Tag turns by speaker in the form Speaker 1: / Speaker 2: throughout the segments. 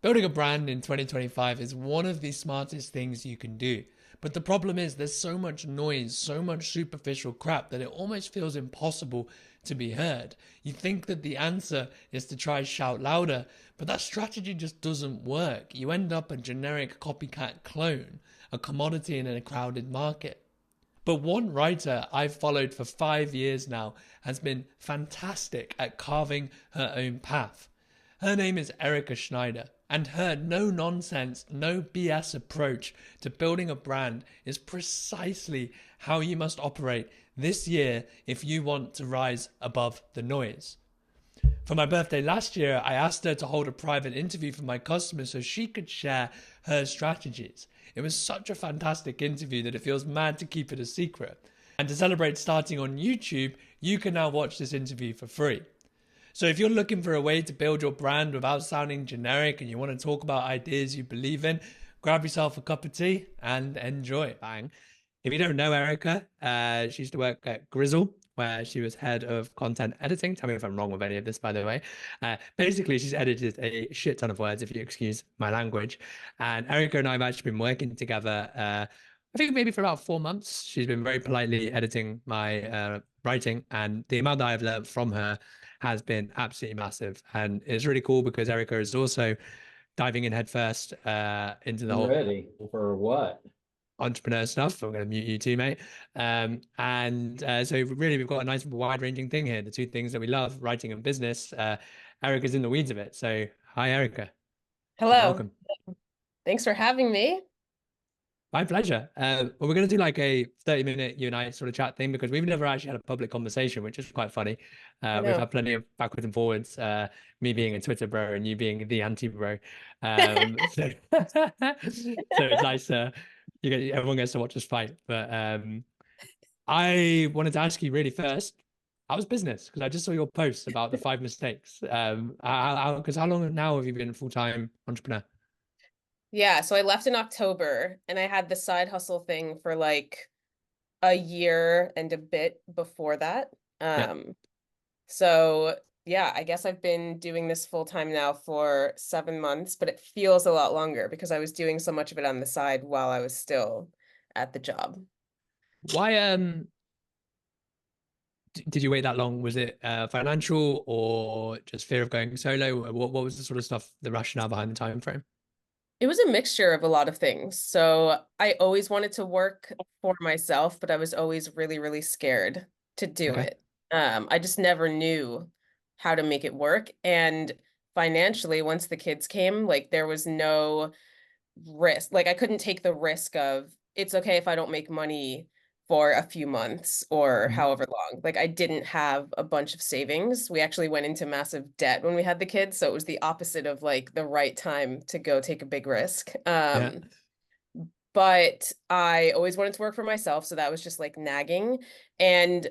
Speaker 1: Building a brand in 2025 is one of the smartest things you can do. But the problem is there's so much noise, so much superficial crap that it almost feels impossible to be heard. You think that the answer is to try shout louder, but that strategy just doesn't work. You end up a generic copycat clone, a commodity in a crowded market. But one writer I've followed for 5 years now has been fantastic at carving her own path. Her name is Erica Schneider, and her no nonsense, no BS approach to building a brand is precisely how you must operate this year if you want to rise above the noise. For my birthday last year, I asked her to hold a private interview for my customers so she could share her strategies. It was such a fantastic interview that it feels mad to keep it a secret. And to celebrate starting on YouTube, you can now watch this interview for free. So if you're looking for a way to build your brand without sounding generic and you want to talk about ideas you believe in, grab yourself a cup of tea and enjoy. Bang. If you don't know Erica, she used to work at Grizzle, where she was head of content editing. Tell me if I'm wrong with any of this, by the way. Basically, she's edited a shit ton of words, if you excuse my language. And Erica and I have actually been working together, I think maybe for about 4 months. She's been very politely editing my writing, and the amount that I've learned from her has been absolutely massive. And it's really cool because Erica is also diving in headfirst into the
Speaker 2: I'm
Speaker 1: whole
Speaker 2: ready for what?
Speaker 1: entrepreneur stuff. I'm going to mute you too, mate. So really, we've got a nice wide-ranging thing here. The two things that we love, writing and business. Erica's in the weeds of it. So hi, Erica.
Speaker 3: Hello.
Speaker 1: Welcome.
Speaker 3: Thanks for having me.
Speaker 1: My pleasure. Well, we're going to do like a 30-minute you and I sort of chat thing because we've never actually had a public conversation, which is quite funny.
Speaker 3: I
Speaker 1: We've
Speaker 3: know.
Speaker 1: had plenty of backwards and forwards, me being a Twitter bro and you being the anti-bro. So, so it's nice. Everyone gets to watch us fight. But I wanted to ask you really first, how was business? Because I just saw your post about the 5 mistakes. Because how long now have you been a full-time entrepreneur?
Speaker 3: Yeah, so I left in October and I had the side hustle thing for like a year and a bit before that.
Speaker 1: Yeah.
Speaker 3: So yeah, I guess I've been doing this full time now for 7 months, but it feels a lot longer because I was doing so much of it on the side while I was still at the job.
Speaker 1: Why did you wait that long? Was it financial or just fear of going solo? What was the sort of stuff, the rationale behind the time frame?
Speaker 3: It was a mixture of a lot of things. So I always wanted to work for myself, but I was always really, really scared to do
Speaker 1: Okay.
Speaker 3: it. I just never knew how to make it work. And financially, once the kids came, like there was no risk. Like I couldn't take the risk of it's okay if I don't make money for a few months or
Speaker 1: Mhm.
Speaker 3: however long. Like I didn't have a bunch of savings. We actually went into massive debt when we had the kids, so it was the opposite of like the right time to go take a big risk.
Speaker 1: Yeah.
Speaker 3: But I always wanted to work for myself, so that was just like nagging. And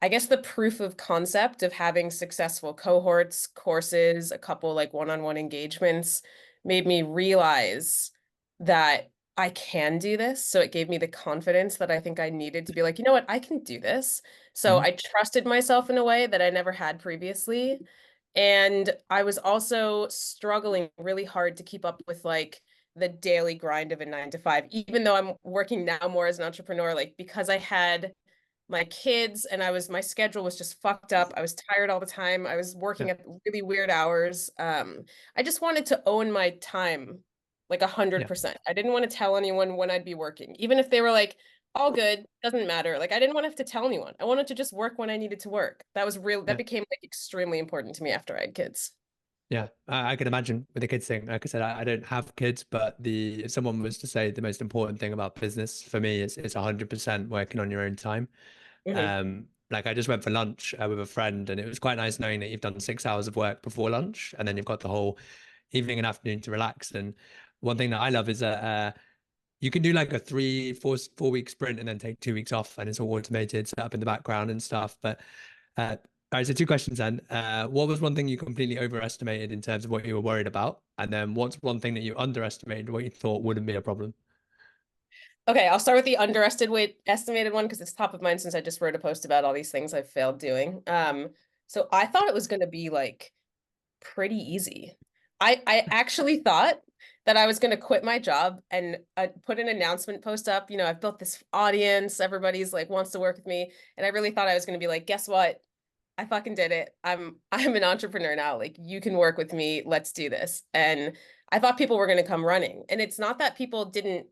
Speaker 3: I guess the proof of concept of having successful cohorts, courses, a couple like one-on-one engagements made me realize that I can do this. So it gave me the confidence that I think I needed to be like, you know what, I can do this. So
Speaker 1: Mhm.
Speaker 3: I trusted myself in a way that I never had previously. And I was also struggling really hard to keep up with like the daily grind of a 9 to 5, even though I'm working now more as an entrepreneur, like because I had my kids and my schedule was just fucked up. I was tired all the time. I was
Speaker 1: Yeah.
Speaker 3: working at really weird hours. I just wanted to own my time like a hundred
Speaker 1: Yeah.
Speaker 3: percent. I didn't want to tell anyone when I'd be working, even if they were like, all good, doesn't matter. Like I didn't want to have to tell anyone. I wanted to just work when I needed to work. That
Speaker 1: Yeah.
Speaker 3: became like extremely important to me after I had kids.
Speaker 1: Yeah. I can imagine with the kids thing. Like I said, I don't have kids, but the if someone was to say the most important thing about business for me is 100% working on your own time.
Speaker 3: Hmm.
Speaker 1: Like I just went for lunch with a friend, and it was quite nice knowing that you've done 6 hours of work before lunch, and then you've got the whole evening and afternoon to relax. And one thing that I love is that you can do like a 4 week sprint and then take 2 weeks off, and it's all automated, set up in the background and stuff. But all right, so two questions then. What was one thing you completely overestimated in terms of what you were worried about? And then what's one thing that you underestimated what you thought wouldn't be a problem?
Speaker 3: Okay, I'll start with the estimated one because it's top of mind since I just wrote a post about all these things I've failed doing. So I thought it was going to be like pretty easy. I actually thought that I was going to quit my job and put an announcement post up. You know, I've built this audience. Everybody's like wants to work with me. And I really thought I was going to be like, guess what? I fucking did it. I'm an entrepreneur now. Like you can work with me. Let's do this. And I thought people were going to come running. And it's not that people didn't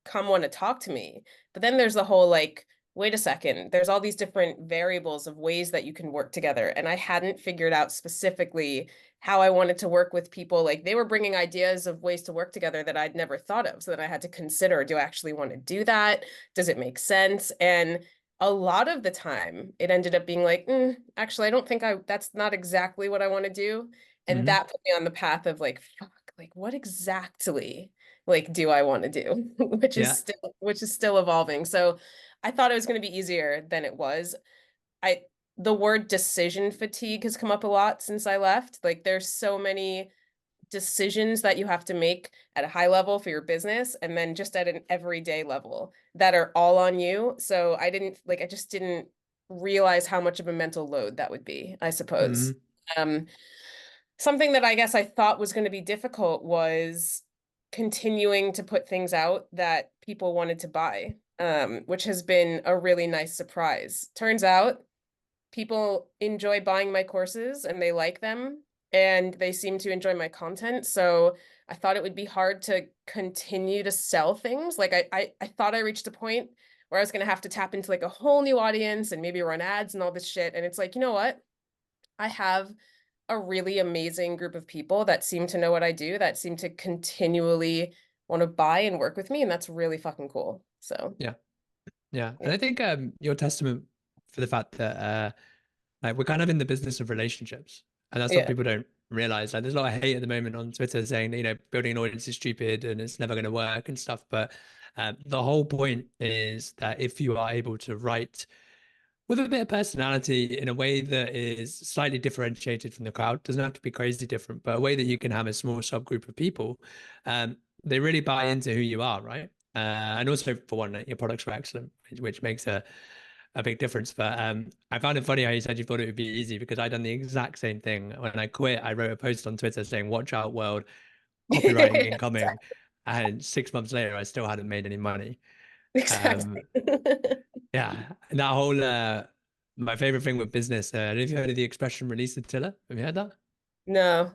Speaker 3: come want to talk to me, but then there's the whole like, wait a second, there's all these different variables of ways that you can work together. And I hadn't figured out specifically how I wanted to work with people. Like they were bringing ideas of ways to work together that I'd never thought of. So then I had to consider, do I actually want to do that? Does it make sense? And a lot of the time it ended up being like, actually, I don't think that's not exactly what I want to do. And
Speaker 1: Hmm.
Speaker 3: that put me on the path of like, fuck, like what exactly like do I want to do?
Speaker 1: Yeah.
Speaker 3: Which is still evolving. So I thought it was going to be easier than it was. I The word decision fatigue has come up a lot since I left. Like there's so many decisions that you have to make at a high level for your business and then just at an everyday level that are all on you. So I just didn't realize how much of a mental load that would be, I suppose.
Speaker 1: Hmm.
Speaker 3: Um, Something that I guess I thought was going to be difficult was continuing to put things out that people wanted to buy, which has been a really nice surprise. Turns out people enjoy buying my courses and they like them and they seem to enjoy my content. So I thought it would be hard to continue to sell things. Like I thought I reached a point where I was going to have to tap into like a whole new audience and maybe run ads and all this shit. And it's like, you know what? I have a really amazing group of people that seem to know what I do, that seem to continually want to buy and work with me. And that's really fucking cool. So,
Speaker 1: Yeah. Yeah.
Speaker 3: yeah.
Speaker 1: And I think your testament for the fact that like we're kind of in the business of relationships. And that's what
Speaker 3: Yeah.
Speaker 1: people don't realize. Like there's a lot of hate at the moment on Twitter saying that, building an audience is stupid and it's never going to work and stuff. But the whole point is that if you are able to write with a bit of personality in a way that is slightly differentiated from the crowd, doesn't have to be crazy different, but a way that you can have a small subgroup of people, they really buy into who you are, right? And also, for one, your products are excellent, which makes a big difference. But I found it funny how you said you thought it would be easy because I'd done the exact same thing. When I quit, I wrote a post on Twitter saying, "Watch out, world, copywriting incoming." And 6 months later, I still hadn't made any money.
Speaker 3: Exactly.
Speaker 1: Um, yeah, and that whole my favorite thing with business. I don't know if you heard of the expression "release the tiller." Have you heard that?
Speaker 3: No.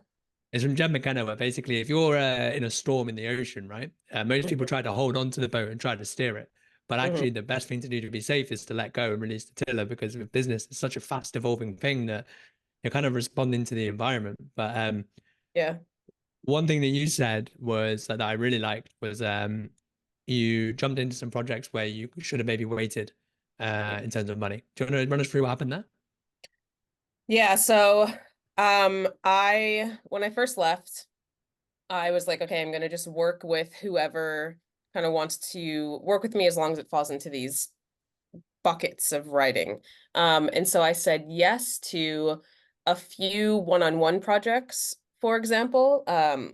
Speaker 1: It's from Jen McKenna, where basically, if you're in a storm in the ocean, right, most people try to hold on to the boat and try to steer it. But
Speaker 3: Mhm.
Speaker 1: actually, the best thing to do to be safe is to let go and release the tiller because with business, it's such a fast evolving thing that you're kind of responding to the environment. But
Speaker 3: Yeah.
Speaker 1: one thing that you said was that I really liked was you jumped into some projects where you should have maybe waited in terms of money. Do you want to run us through what happened there?
Speaker 3: Yeah. So, I when I first left, I was like, okay, I'm gonna just work with whoever kind of wants to work with me as long as it falls into these buckets of writing. And so I said yes to a few one-on-one projects, for example,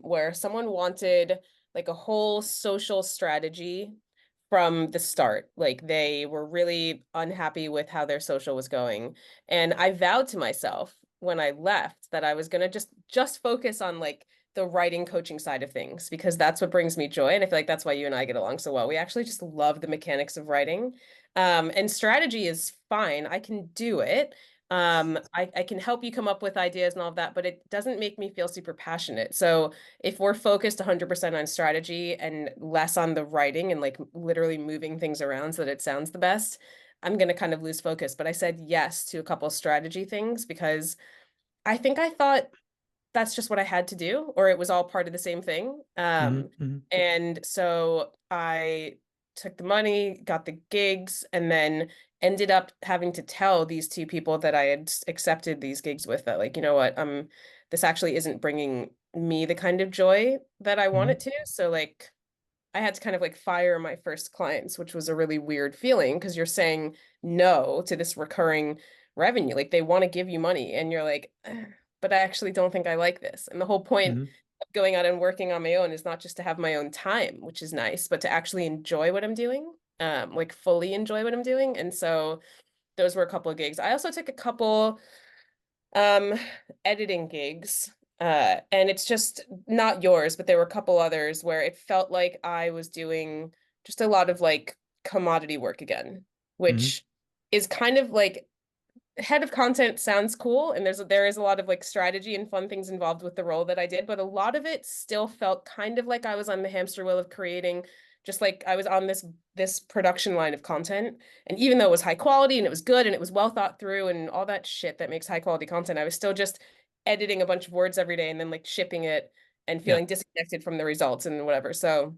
Speaker 3: where someone wanted like a whole social strategy from the start. Like they were really unhappy with how their social was going. And I vowed to myself when I left that I was gonna just focus on like the writing coaching side of things because that's what brings me joy. And I feel like that's why you and I get along so well. We actually just love the mechanics of writing. And strategy is fine. I can do it. I can help you come up with ideas and all of that, but it doesn't make me feel super passionate. So if we're focused 100% on strategy and less on the writing and like literally moving things around so that it sounds the best, I'm going to kind of lose focus. But I said yes to a couple strategy things because I thought that's just what I had to do, or it was all part of the same thing.
Speaker 1: Hmm. Hmm.
Speaker 3: And so I took the money, got the gigs, and then ended up having to tell these two people that I had accepted these gigs with that, like, you know what, this actually isn't bringing me the kind of joy that I want
Speaker 1: Hmm.
Speaker 3: it to. So like I had to kind of like fire my first clients, which was a really weird feeling because you're saying no to this recurring revenue. Like they want to give you money and you're like, but I actually don't think I like this. And the whole point
Speaker 1: Hmm.
Speaker 3: of going out and working on my own is not just to have my own time, which is nice, but to actually enjoy what I'm doing, like fully enjoy what I'm doing. And so those were a couple of gigs. I also took a couple um editing gigs And it's just not yours, but there were a couple others where it felt like I was doing just a lot of like commodity work again,
Speaker 1: Hmm.
Speaker 3: which is kind of like head of content sounds cool, and there is a lot of like strategy and fun things involved with the role that I did, but a lot of it still felt kind of like I was on the hamster wheel of creating, just like I was on this production line of content. And even though it was high quality and it was good and it was well thought through and all that shit that makes high quality content, I was still just editing a bunch of words every day and then like shipping it and
Speaker 1: Yeah.
Speaker 3: feeling disconnected from the results and whatever. So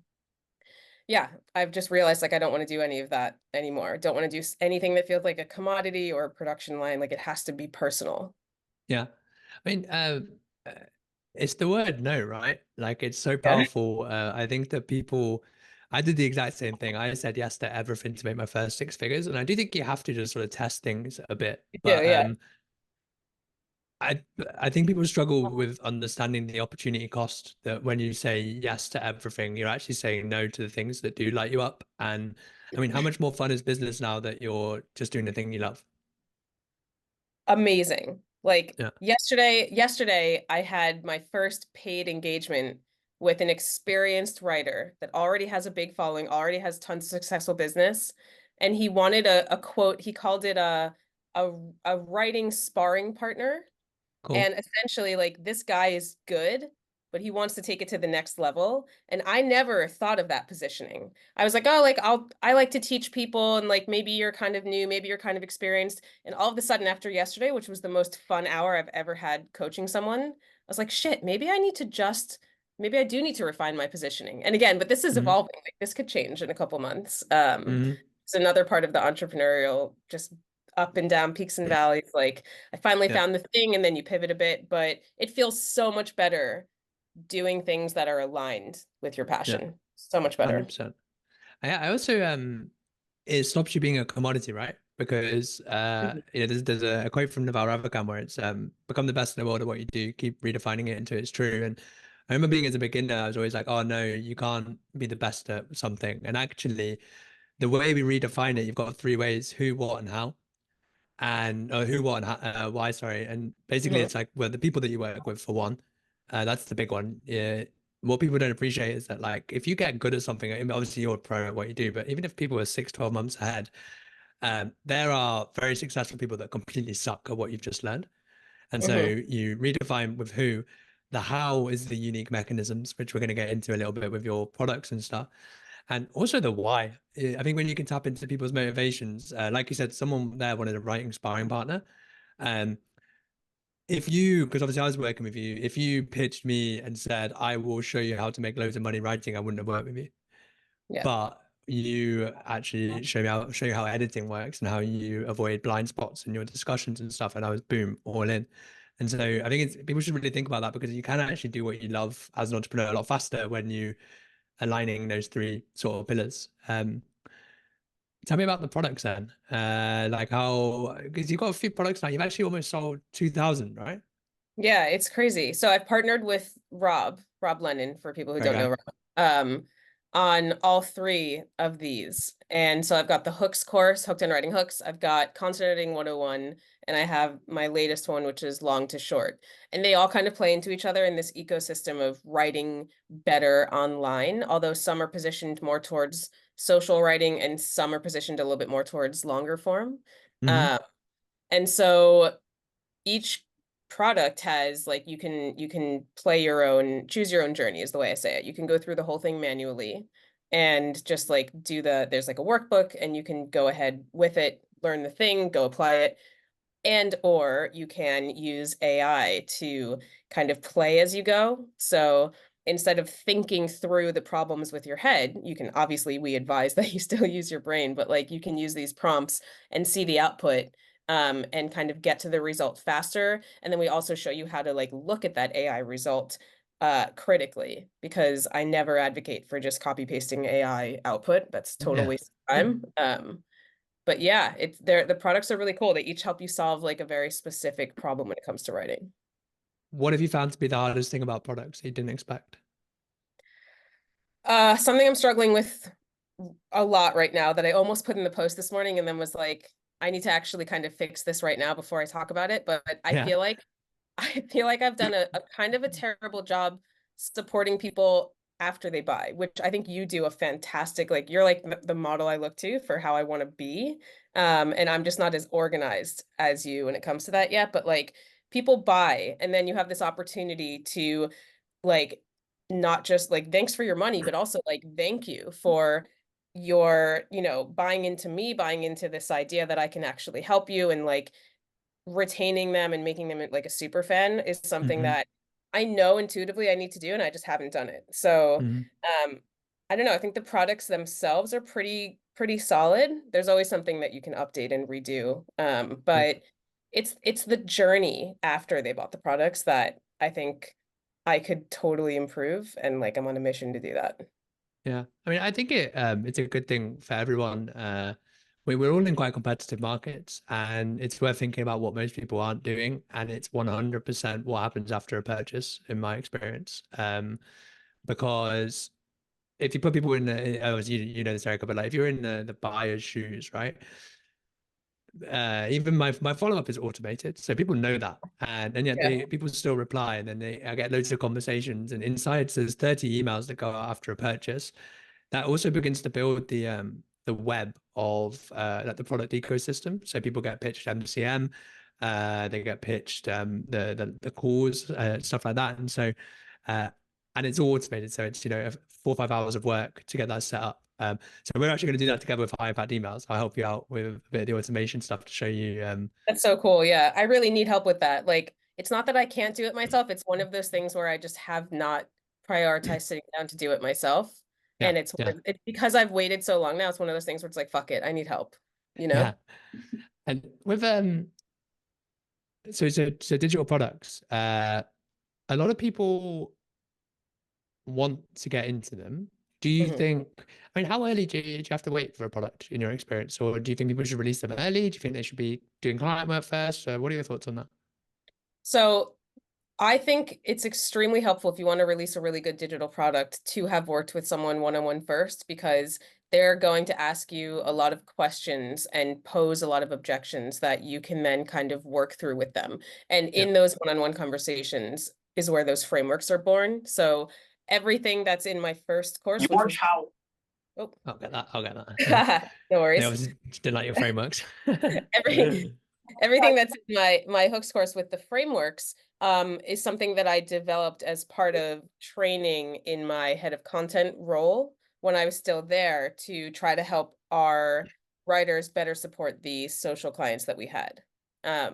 Speaker 3: yeah, I've just realized like I don't want to do any of that anymore. Don't want to do anything that feels like a commodity or a production line. Like it has to be personal.
Speaker 1: Yeah. I mean, uh, it's the word no, right? Like it's so
Speaker 3: Yeah.
Speaker 1: powerful. I think that people, I did the exact same thing. I said yes to everything to make my first six figures. And I do think you have to just sort of test things a bit.
Speaker 3: Yeah,
Speaker 1: But
Speaker 3: yeah.
Speaker 1: I I think people struggle with understanding the opportunity cost that when you say yes to everything, you're actually saying no to the things that do light you up. And I mean, how much more fun is business now that you're just doing the thing you love?
Speaker 3: Amazing. Like
Speaker 1: Yeah.
Speaker 3: yesterday I had my first paid engagement with an experienced writer that already has a big following, already has tons of successful business, and he wanted a quote. He called it a a writing sparring partner.
Speaker 1: Cool.
Speaker 3: And essentially, like, this guy is good, but he wants to take it to the next level. And I never thought of that positioning. I was like, oh, like, I like to teach people, and like, maybe you're kind of new, maybe you're kind of experienced. And all of a sudden, after yesterday, which was the most fun hour I've ever had coaching someone, I was like, shit, maybe I do need to refine my positioning. And again, but this is
Speaker 1: Hmm.
Speaker 3: evolving. Like, this could change in a couple months.
Speaker 1: Hmm.
Speaker 3: It's another part of the entrepreneurial, just up and down, peaks and valleys. Like, I finally
Speaker 1: Yeah.
Speaker 3: found the thing and then you pivot a bit, but it feels so much better doing things that are aligned with your
Speaker 1: Yeah.
Speaker 3: passion. So much better.
Speaker 1: 100%. I also it stops you being a commodity, right? Because
Speaker 3: Mhm.
Speaker 1: there's a quote from Naval Ravikant where it's become the best in the world at what you do, keep redefining it until it's true. And I remember being as a beginner, I was always like, oh no, you can't be the best at something. And actually, the way we redefine it, you've got three ways: who, what, and how. And who, what, and why, sorry. And basically,
Speaker 3: Mhm.
Speaker 1: it's like, well, the people that you work with, for one, that's the big one. Yeah. What people don't appreciate is that, like, if you get good at something, I mean, obviously you're a pro at what you do, but even if people are 6, 12 months ahead, there are very successful people that completely suck at what you've just learned. And so
Speaker 3: Mhm.
Speaker 1: you redefine with who, the how is the unique mechanisms, which we're going to get into a little bit with your products and stuff. And also the why. I think when you can tap into people's motivations, like you said, someone there wanted a writing sparring partner. Um, if you, because obviously I was working with you, if you pitched me and said, I will show you how to make loads of money writing, I wouldn't have worked with you.
Speaker 3: Yeah.
Speaker 1: But you actually show you how editing works and how you avoid blind spots in your discussions and stuff. And I was boom, all in. And so I think people should really think about that because you can actually do what you love as an entrepreneur a lot faster when you aligning those three sort of pillars. Tell me about the products then. Like how, because you've got a few products now. You've actually almost sold 2,000, right?
Speaker 3: Yeah, it's crazy. So I've partnered with Rob Lennon, for people who don't know
Speaker 1: Okay.
Speaker 3: Rob, on all three of these. And so I've got the hooks course, Hooked on Writing Hooks. I've got Content Editing 101, and I have my latest one, which is Long to Short. And they all kind of play into each other in this ecosystem of writing better online, although some are positioned more towards social writing and some are positioned a little bit more towards longer form.
Speaker 1: Hmm.
Speaker 3: Um, and so each product has like you can play your own, choose your own journey is the way I say it. You can go through the whole thing manually and just like there's like a workbook and you can go ahead with it, learn the thing, go apply it. And or you can use AI to kind of play as you go. So instead of thinking through the problems with your head, you can, obviously we advise that you still use your brain, but like you can use these prompts and see the output, and kind of get to the result faster. And then we also show you how to like look at that AI result critically, because I never advocate for just copy pasting AI output. That's total
Speaker 1: Yeah.
Speaker 3: waste of time. But yeah, the products are really cool. They each help you solve like a very specific problem when it comes to writing.
Speaker 1: What have you found to be the hardest thing about products that you didn't expect?
Speaker 3: Something I'm struggling with a lot right now that I almost put in the post this morning and then was like, I need to actually kind of fix this right now before I talk about it. But I
Speaker 1: Yeah.
Speaker 3: feel like I feel like I've done a kind of a terrible job supporting people after they buy, which I think you do a fantastic, like you're like the model I look to for how I want to be. And I'm just not as organized as you when it comes to that yet, but like people buy and then you have this opportunity to like not just like thanks for your money, but also like thank you for your, buying into me, buying into this idea that I can actually help you, and like retaining them and making them like a super fan is something
Speaker 1: Hmm.
Speaker 3: that I know intuitively I need to do, and I just haven't done it. So,
Speaker 1: Hmm.
Speaker 3: I don't know. I think the products themselves are pretty solid. There's always something that you can update and redo.
Speaker 1: Yeah.
Speaker 3: But it's the journey after they bought the products that I think I could totally improve, and like I'm on a mission to do that.
Speaker 1: Yeah. I mean, I think it's a good thing for everyone. We're all in quite competitive markets, and it's worth thinking about what most people aren't doing. And it's 100% what happens after a purchase, in my experience. Because if you put people in the, oh, you know this, Erica, but like if you're in the buyer's shoes, right? Even my follow-up is automated, so people know that, and yet
Speaker 3: Yeah.
Speaker 1: they people still reply, and then I get loads of conversations and insights. There's 30 emails that go out after a purchase. That also begins to build the web of like the product ecosystem. So people get pitched MCM, they get pitched the calls, stuff like that, and so uh, and it's all automated. So it's 4 or 5 hours of work to get that set up. So we're actually going to do that together with High Impact Emails. I'll help you out with a bit of the automation stuff to show you.
Speaker 3: That's so cool. Yeah. I really need help with that. Like, it's not that I can't do it myself. It's one of those things where I just have not prioritized sitting down to do it myself.
Speaker 1: Yeah,
Speaker 3: And it's
Speaker 1: yeah,
Speaker 3: it's because I've waited so long now. It's one of those things where it's like, fuck it, I need help, you know?
Speaker 1: yeah. And with so digital products, a lot of people want to get into them. Do you
Speaker 3: Mhm.
Speaker 1: think, I mean, how early do you have to wait for a product in your experience? Or do you think people should release them early? Do you think they should be doing client work first? What are your thoughts on that?
Speaker 3: So I think it's extremely helpful if you want to release a really good digital product to have worked with someone one-on-one first, because they're going to ask you a lot of questions and pose a lot of objections that you can then kind of work through with them. And
Speaker 1: Yeah.
Speaker 3: in those one-on-one conversations is where those frameworks are born. So everything that's in my first course, which
Speaker 2: Your
Speaker 3: was,
Speaker 2: child.
Speaker 3: oh,
Speaker 1: I'll get that. I'll get that.
Speaker 3: no
Speaker 1: They
Speaker 3: worries.
Speaker 1: obviously didn't like your frameworks.
Speaker 3: Every everything that's in my hooks course with the frameworks is something that I developed as part of training in my head of content role when I was still there, to try to help our writers better support the social clients that we had.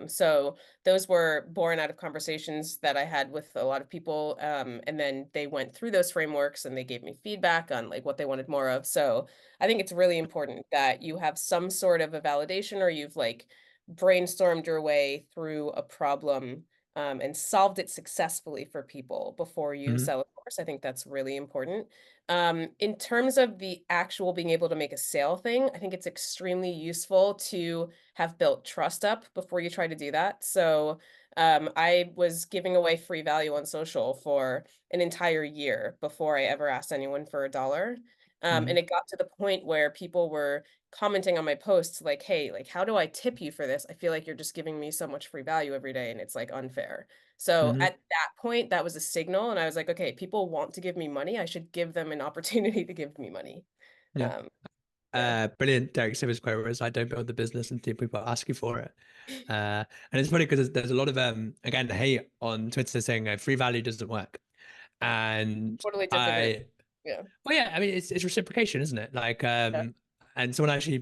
Speaker 3: So those were born out of conversations that I had with a lot of people, and then they went through those frameworks and they gave me feedback on like what they wanted more of. So I think it's really important that you have some sort of a validation, or you've like brainstormed your way through a problem, and solved it successfully for people before you
Speaker 1: Mhm.
Speaker 3: sell a course. I think that's really important. In terms of the actual being able to make a sale thing, I think it's extremely useful to have built trust up before you try to do that. So I was giving away free value on social for an entire year before I ever asked anyone for $1. And
Speaker 1: Mhm.
Speaker 3: it got to the point where people were commenting on my posts like, hey, like, how do I tip you for this? I feel like you're just giving me so much free value every day and it's like unfair. So
Speaker 1: Mhm.
Speaker 3: at that point, that was a signal. And I was like, okay, people want to give me money. I should give them an opportunity to give me money.
Speaker 1: Yeah.
Speaker 3: Um, yeah.
Speaker 1: Brilliant Derek Sivers quote was, I don't build the business until people ask you for it. And it's funny because there's a lot of again hate on Twitter saying free value doesn't work. And
Speaker 3: Totally disagree.
Speaker 1: I
Speaker 3: Yeah.
Speaker 1: well, yeah, I mean it's reciprocation, isn't it? Like
Speaker 3: Yeah.
Speaker 1: and someone actually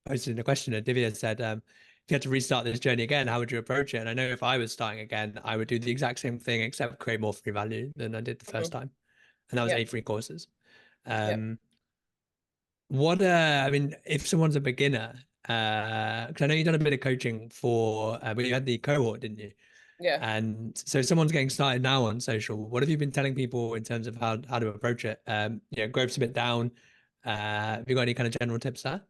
Speaker 1: posted in a question, Divya said, if you had to restart this journey again, how would you approach it? And I know if I was starting again, I would do the exact same thing except create more free value than I did the first
Speaker 3: Mhm.
Speaker 1: time. And that was
Speaker 3: Yeah.
Speaker 1: 8 free courses.
Speaker 3: Yeah.
Speaker 1: Um, what I mean, if someone's a beginner, because I know you've done a bit of coaching for, but you had the cohort, didn't you?
Speaker 3: Yeah.
Speaker 1: And so if someone's getting started now on social, what have you been telling people in terms of how to approach it? Growth's a bit down. Have you got any kind of general tips there?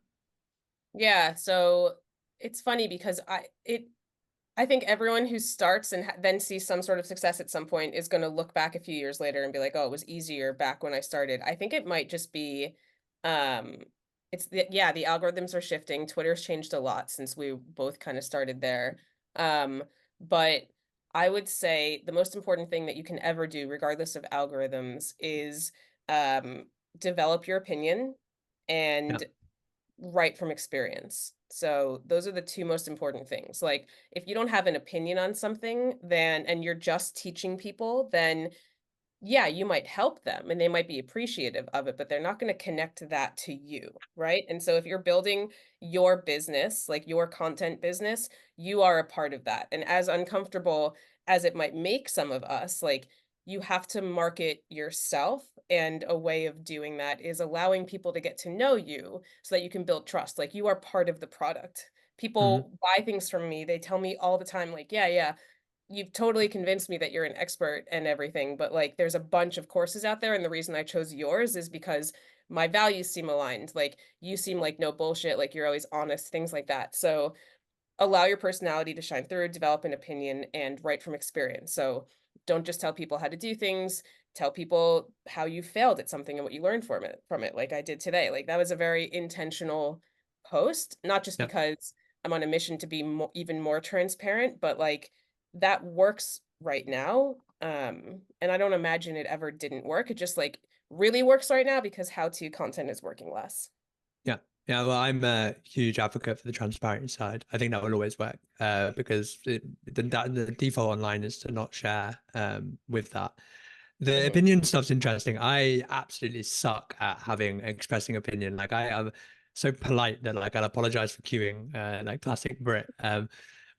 Speaker 3: Yeah. So it's funny because I think everyone who starts and then sees some sort of success at some point is going to look back a few years later and be like, "Oh, it was easier back when I started." I think it might just be, um, yeah, the algorithms are shifting. Twitter's changed a lot since we both kind of started there. Um, but I would say the most important thing that you can ever do, regardless of algorithms, is um, develop your opinion
Speaker 1: Yeah.
Speaker 3: and write from experience. So those are the two most important things. Like if you don't have an opinion on something, then and you're just teaching people, then yeah, you might help them and they might be appreciative of it, but they're not going to connect that to you, right? And so if you're building your business, like your content business, you are a part of that. And as uncomfortable as it might make some of us, like you have to market yourself. And a way of doing that is allowing people to get to know you so that you can build trust. Like you are part of the product.
Speaker 1: Hmm.
Speaker 3: People buy things from me. They tell me all the time, like, yeah, you've totally convinced me that you're an expert and everything, but like there's a bunch of courses out there, and the reason I chose yours is because my values seem aligned. Like you seem like no bullshit, like you're always honest, things like that. So allow your personality to shine through, develop an opinion, and write from experience. So don't just tell people how to do things, tell people how you failed at something and what you learned from it, like I did today. Like that was a very intentional post, not just
Speaker 1: Yeah.
Speaker 3: because I'm on a mission to be even more transparent, but like that works right now. And I don't imagine it ever didn't work. It just like really works right now because how-to content is working less.
Speaker 1: Yeah. Yeah. Well, I'm a huge advocate for the transparency side. I think that will always work because the default online is to not share with that. The
Speaker 3: Mhm.
Speaker 1: opinion stuff's interesting. I absolutely suck at having expressing opinion. Like I am so polite that like I'll apologize for queuing, like classic Brit.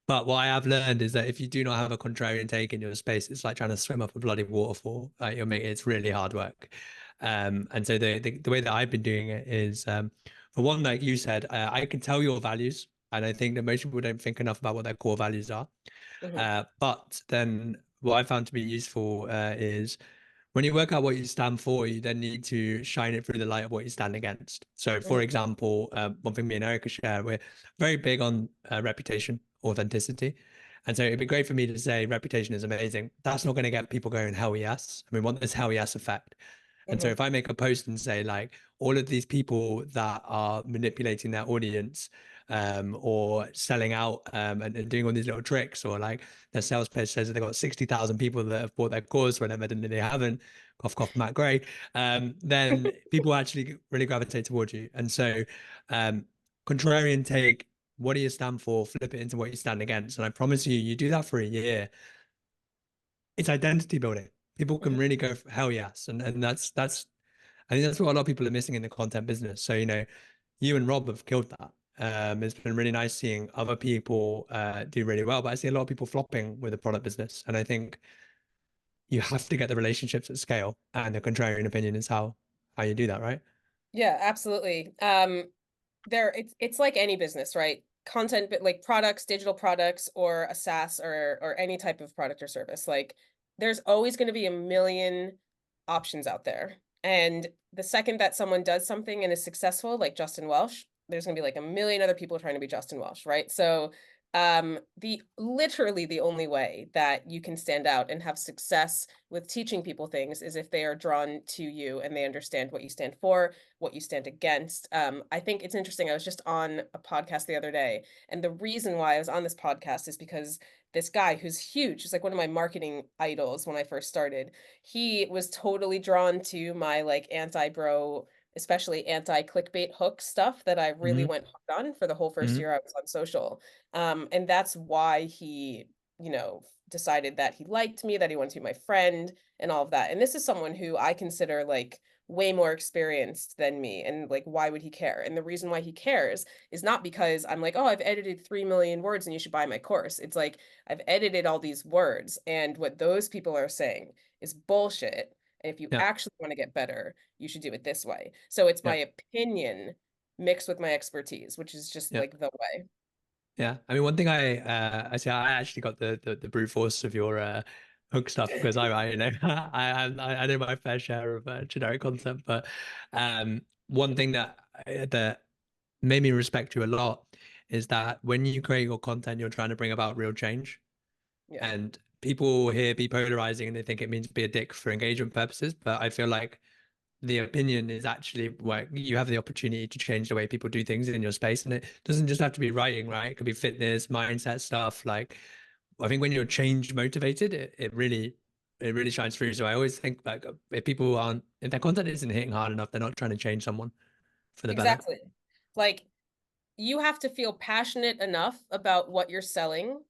Speaker 1: But what I have learned is that if you do not have a contrarian take in your space, it's like trying to swim up a bloody waterfall. It's really hard work. And so the way that I've been doing it is, for one, like you said, I can tell your values, and I think that most people don't think enough about what their core values are.
Speaker 3: Mhm.
Speaker 1: But then what I found to be useful is when you work out what you stand for, you then need to shine it through the light of what you stand against. So, for
Speaker 3: Mhm.
Speaker 1: example, one thing me and Erica share, we're very big on reputation, authenticity. And so it'd be great for me to say reputation is amazing. That's not going to get people going, hell yes. I mean, want this hell yes effect. And so
Speaker 3: Mhm.
Speaker 1: if I make a post and say like all of these people that are manipulating their audience or selling out and doing all these little tricks, or like their sales page says that they've got 60,000 people that have bought their course when evidently they haven't, cough, cough, Matt Gray, then people actually really gravitate towards you. And so um, contrarian take, what do you stand for? Flip it into what you stand against. And I promise you, you do that for a year, it's identity building. People can
Speaker 3: Mhm.
Speaker 1: really go, hell yes. And that's I think that's what a lot of people are missing in the content business. So, you and Rob have killed that. It's been really nice seeing other people do really well, but I see a lot of people flopping with the product business. And I think you have to get the relationships at scale, and the contrarian opinion is how you do that, right?
Speaker 3: Yeah, absolutely. It's like any business, right? Content, but like products, digital products, or a SaaS or any type of product or service. Like there's always going to be a million options out there. And the second that someone does something and is successful, like Justin Welsh, there's going to be like a million other people trying to be Justin Welsh, right? So the literally the only way that you can stand out and have success with teaching people things is if they are drawn to you and they understand what you stand for, what you stand against. I think it's interesting. I was just on a podcast the other day, and the reason why I was on this podcast is because this guy who's huge, he's like one of my marketing idols when I first started. He was totally drawn to my like anti-bro, especially anti-clickbait hook stuff that I really
Speaker 1: Hmm.
Speaker 3: went hooked on for the whole first
Speaker 1: Hmm.
Speaker 3: year I was on social. And that's why he, decided that he liked me, that he wanted to be my friend, and all of that. And this is someone who I consider like way more experienced than me. And like, why would he care? And the reason why he cares is not because I'm like, oh, I've edited 3 million words and you should buy my course. It's like, I've edited all these words, and what those people are saying is bullshit. And if you
Speaker 1: Yeah.
Speaker 3: actually want to get better, you should do it this way. So it's
Speaker 1: Yeah.
Speaker 3: my opinion mixed with my expertise, which is just
Speaker 1: Yeah.
Speaker 3: like the way.
Speaker 1: Yeah. I mean, one thing I say I actually got the brute force of your hook stuff because I know my fair share of generic content, but one thing that made me respect you a lot is that when you create your content, you're trying to bring about real change.
Speaker 3: Yeah.
Speaker 1: And people hear be polarizing and they think it means be a dick for engagement purposes. But I feel like the opinion is actually where you have the opportunity to change the way people do things in your space. And it doesn't just have to be writing, right? It could be fitness, mindset stuff. Like I think when you're change motivated, it really shines through. So I always think like if their content isn't hitting hard enough, they're not trying to change someone for the better.
Speaker 3: Exactly. Like you have to feel passionate enough about what you're selling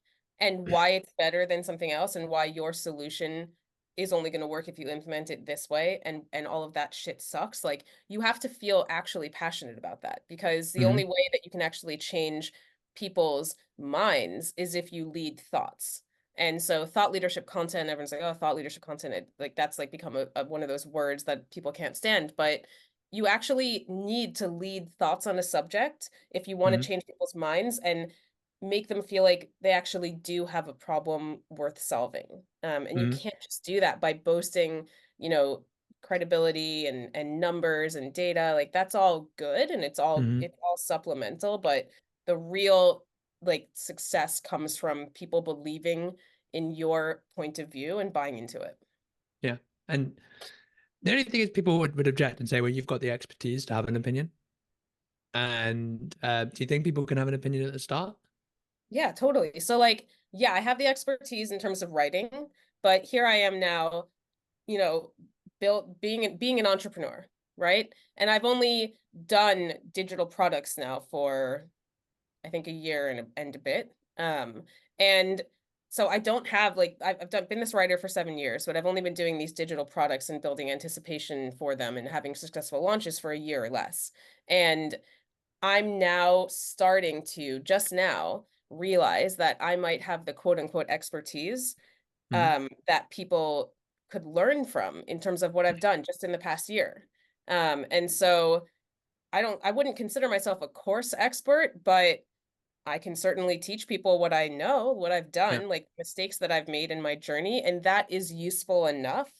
Speaker 3: and why it's better than something else and why your solution is only going to work if you implement it this way and all of that shit sucks. Like you have to feel actually passionate about that because the only
Speaker 1: Hmm.
Speaker 3: way that you can actually change people's minds is if you lead thoughts. And so thought leadership content, everyone's like, oh, thought leadership content, like that's like become one of those words that people can't stand. But you actually need to lead thoughts on a subject if you want to
Speaker 1: Hmm.
Speaker 3: change people's minds and make them feel like they actually do have a problem worth solving. And you
Speaker 1: Hmm.
Speaker 3: can't just do that by boasting, you know, credibility and numbers and data. Like that's all good and
Speaker 1: Hmm.
Speaker 3: it's all supplemental, but the real like success comes from people believing in your point of view and buying into it.
Speaker 1: Yeah. And the only thing is people would object and say, well, you've got the expertise to have an opinion. And do you think people can have an opinion at the start?
Speaker 3: Yeah, totally. So like, yeah, I have the expertise in terms of writing, but here I am now, you know, built being an entrepreneur, right? And I've only done digital products now for I think a year and a bit. And so I don't have like been this writer for 7 years, but I've only been doing these digital products and building anticipation for them and having successful launches for a year or less. And I'm now starting to just now realize that I might have the quote unquote expertise
Speaker 1: Hmm.
Speaker 3: that people could learn from in terms of what I've done just in the past year. And so I wouldn't consider myself a course expert, but I can certainly teach people what I know, what I've
Speaker 1: Yeah.
Speaker 3: done, like mistakes that I've made in my journey, and that is useful enough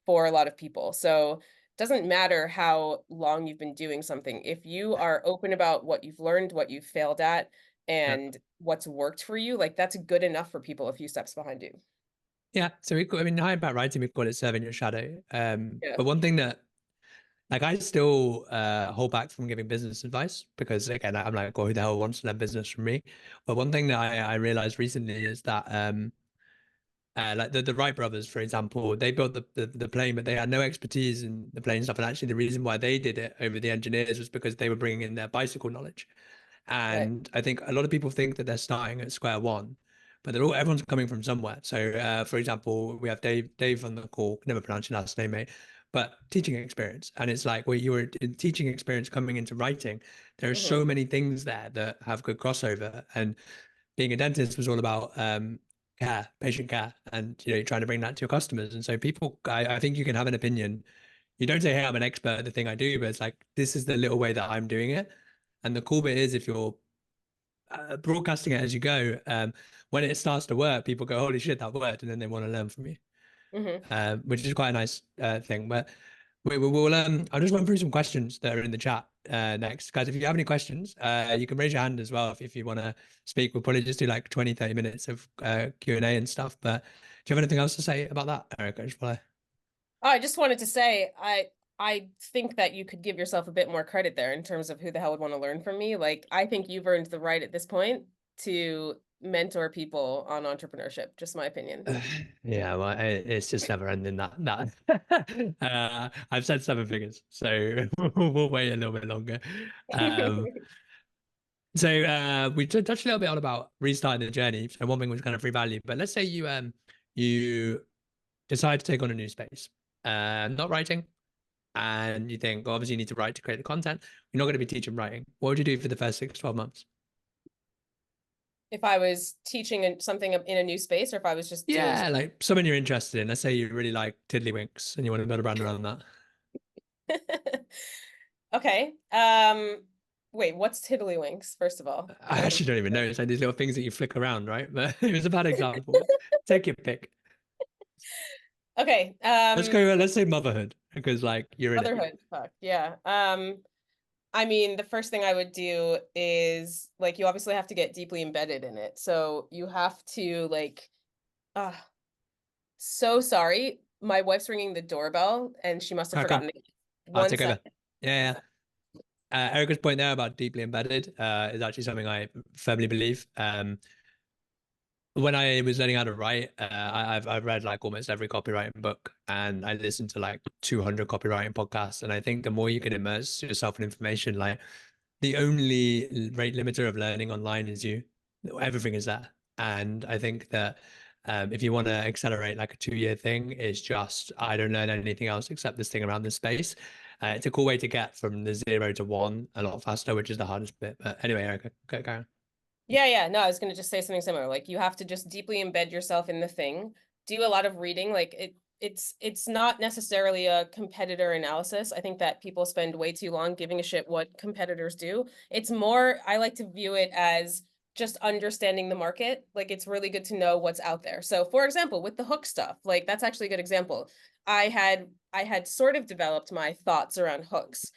Speaker 3: for a lot of people. So it doesn't matter how long you've been doing something. If you are open about what you've learned, what you've failed at,
Speaker 1: Yeah.
Speaker 3: and what's worked for you, like that's good enough for people a few steps behind you.
Speaker 1: Yeah. So I mean, high impact writing, we call it serving your shadow.
Speaker 3: Yeah.
Speaker 1: But one thing that like I still hold back from giving business advice because again, I'm like, well, who the hell wants to learn business from me? But one thing that I realized recently is that like the Wright brothers, for example, they built the plane, but they had no expertise in the plane stuff. And actually, the reason why they did it over the engineers was because they were bringing in their bicycle knowledge.
Speaker 3: Right.
Speaker 1: And I think a lot of people think that they're starting at square one, but everyone's coming from somewhere. So, for example, we have Dave on the call, never pronounce your last name, mate, but teaching experience. And it's like where you were in teaching experience coming into writing, there are
Speaker 3: Hmm.
Speaker 1: so many things there that have good crossover. And being a dentist was all about care, patient care, and you're trying to bring that to your customers. And so people, I think you can have an opinion. You don't say, "Hey, I'm an expert at the thing I do," but it's like this is the little way that I'm doing it. And the cool bit is if you're broadcasting it as you go, when it starts to work, people go, "Holy shit, that worked!" and then they want to learn from you,
Speaker 3: Hmm.
Speaker 1: which is quite a nice thing. But we'll I'll just run through some questions that are in the chat next. Guys, if you have any questions, you can raise your hand as well if you want to speak. We'll probably just do like 20, 30 minutes of Q&A and stuff. But do you have anything else to say about that, Eric?
Speaker 3: I just wanted to say I think that you could give yourself a bit more credit there in terms of who the hell would want to learn from me. Like I think you've earned the right at this point to mentor people on entrepreneurship. Just my opinion.
Speaker 1: Yeah, well, it's just never ending that. I've said seven figures, so we'll wait a little bit longer. Um, so we touched a little bit on about restarting the journey. So one thing was kind of free value, but let's say you decide to take on a new space, not writing, and you think, well, obviously you need to write to create the content. You're not going to be teaching writing. What would you do for the first 6 to 12 months?
Speaker 3: If I was teaching something in a new space or if I was just doing
Speaker 1: Yeah, like someone you're interested in. Let's say you really like Tiddlywinks and you want to build a brand around that.
Speaker 3: Okay. Wait, what's Tiddlywinks, first of all?
Speaker 1: I actually don't even know. It's like these little things that you flick around, right? But it was a bad example. Take your pick.
Speaker 3: Okay.
Speaker 1: Let's go. Let's say motherhood because like you're in it.
Speaker 3: Motherhood. Fuck. Yeah. I mean, the first thing I would do is like you obviously have to get deeply embedded in it. So you have to like uh so sorry. My wife's ringing the doorbell and she must have
Speaker 1: Crack
Speaker 3: forgotten
Speaker 1: up.
Speaker 3: it.
Speaker 1: I'll
Speaker 3: One
Speaker 1: take over.
Speaker 3: second.
Speaker 1: Yeah, yeah. Erica's point there about deeply embedded is actually something I firmly believe. when I was learning how to write, I've read like almost every copywriting book, and I listened to like 200 copywriting podcasts. And I think the more you can immerse yourself in information, like the only rate limiter of learning online is you. Everything is there. And I think that if you want to accelerate like a 2 year thing, is just I don't learn anything else except this thing around this space. It's a cool way to get from the 0 to 1 a lot faster, which is the hardest bit. But anyway, Erica, go on.
Speaker 3: Yeah, yeah. No, I was gonna just say something similar. Like you have to just deeply embed yourself in the thing, do a lot of reading. Like it's not necessarily a competitor analysis. I think that people spend way too long giving a shit what competitors do. It's more, I like to view it as just understanding the market. Like it's really good to know what's out there. So for example, with the hook stuff, like that's actually a good example. I had sort of developed my thoughts around hooks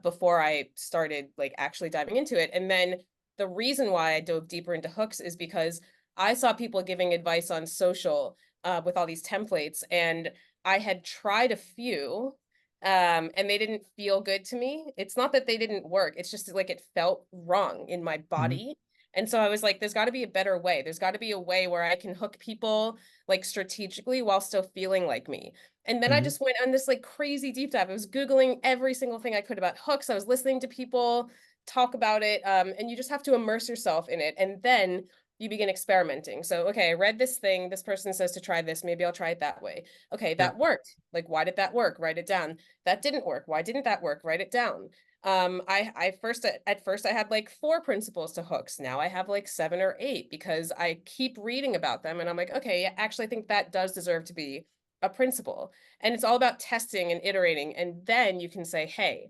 Speaker 3: before I started like actually diving into it. And then the reason why I dove deeper into hooks is because I saw people giving advice on social with all these templates, and I had tried a few, and they didn't feel good to me. It's not that they didn't work; it's just like it felt wrong in my
Speaker 1: Mhm.
Speaker 3: body. And so I was like, there's got to be a better way. There's got to be a way where I can hook people like strategically while still feeling like me. And then I
Speaker 1: Mhm.
Speaker 3: just went on this like crazy deep dive. I was Googling every single thing I could about hooks. I was listening to people talk about it, and you just have to immerse yourself in it, and then you begin experimenting. So okay, I read this thing, this person says to try this, maybe I'll try it that way. Okay,
Speaker 1: Yeah.
Speaker 3: that worked. Like, why did that work? Write it down. That didn't work. Why didn't that work? Write it down. I first at first I had like 4 principles to hooks. Now I have like 7 or 8 because I keep reading about them, and I'm like, okay, yeah, actually I think that does deserve to be a principle. And it's all about testing and iterating, and then you can say, hey,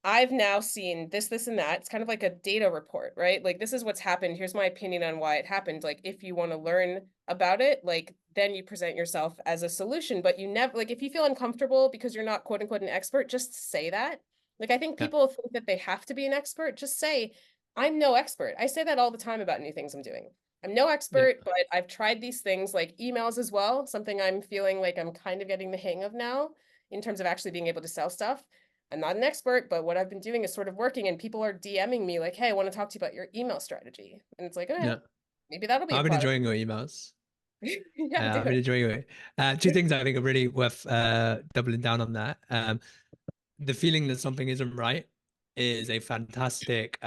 Speaker 3: I've now seen this, and that. It's kind of like a data report, right? Like, this is what's happened. Here's my opinion on why it happened. Like, if you want to learn about it, like, then you present yourself as a solution. But you never, like, if you feel uncomfortable because you're not quote unquote an expert, just say that. Like, I think
Speaker 1: Yeah.
Speaker 3: people think that they have to be an expert. Just say, I'm no expert. I say that all the time about new things I'm doing. I'm no
Speaker 1: Yeah.
Speaker 3: expert, but I've tried these things like emails as well, something I'm feeling like I'm kind of getting the hang of now in terms of actually being able to sell stuff. I'm not an expert, but what I've been doing is sort of working, and people are DMing me like, "Hey, I want to talk to you about your email strategy." And it's like, okay,
Speaker 1: Yeah.
Speaker 3: maybe that'll be a
Speaker 1: I've been
Speaker 3: product.
Speaker 1: enjoying your emails.
Speaker 3: Yeah, do
Speaker 1: I've been enjoying it. Two things I think are really worth doubling down on that. The feeling that something isn't right is a fantastic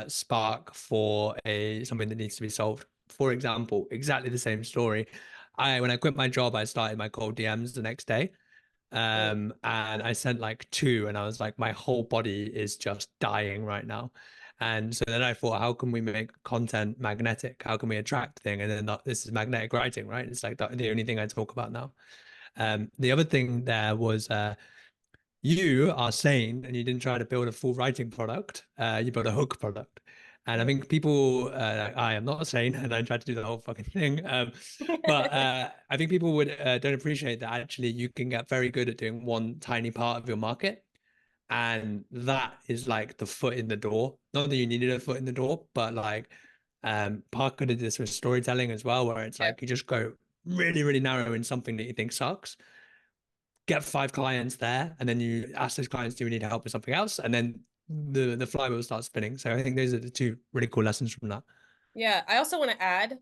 Speaker 1: spark for a something that needs to be solved. For example, exactly the same story. When I quit my job, I started my cold DMs the next day.
Speaker 3: it.
Speaker 1: And I sent like two, and I was like, my whole body is just dying right now. And so then I thought, how can we make content magnetic? How can we attract thing? And then this is magnetic writing, right? It's like the only thing I talk about now. The other thing there was you are sane and you didn't try to build a full writing product. You built a hook product. And I
Speaker 3: Mhm.
Speaker 1: think people, I am not sane and I tried to do the whole fucking thing. But I think people would don't appreciate that actually you can get very good at doing one tiny part of your market. And that is like the foot in the door. Not that you needed a foot in the door, but like Parker did this with storytelling as well, where it's
Speaker 3: Yeah.
Speaker 1: like you just go really, really narrow in something that you think sucks, get 5 clients there, and then you ask those clients, do we need help with something else? And then the flywheel starts spinning. So I think those are the two really cool lessons from that.
Speaker 3: Yeah. I also want to add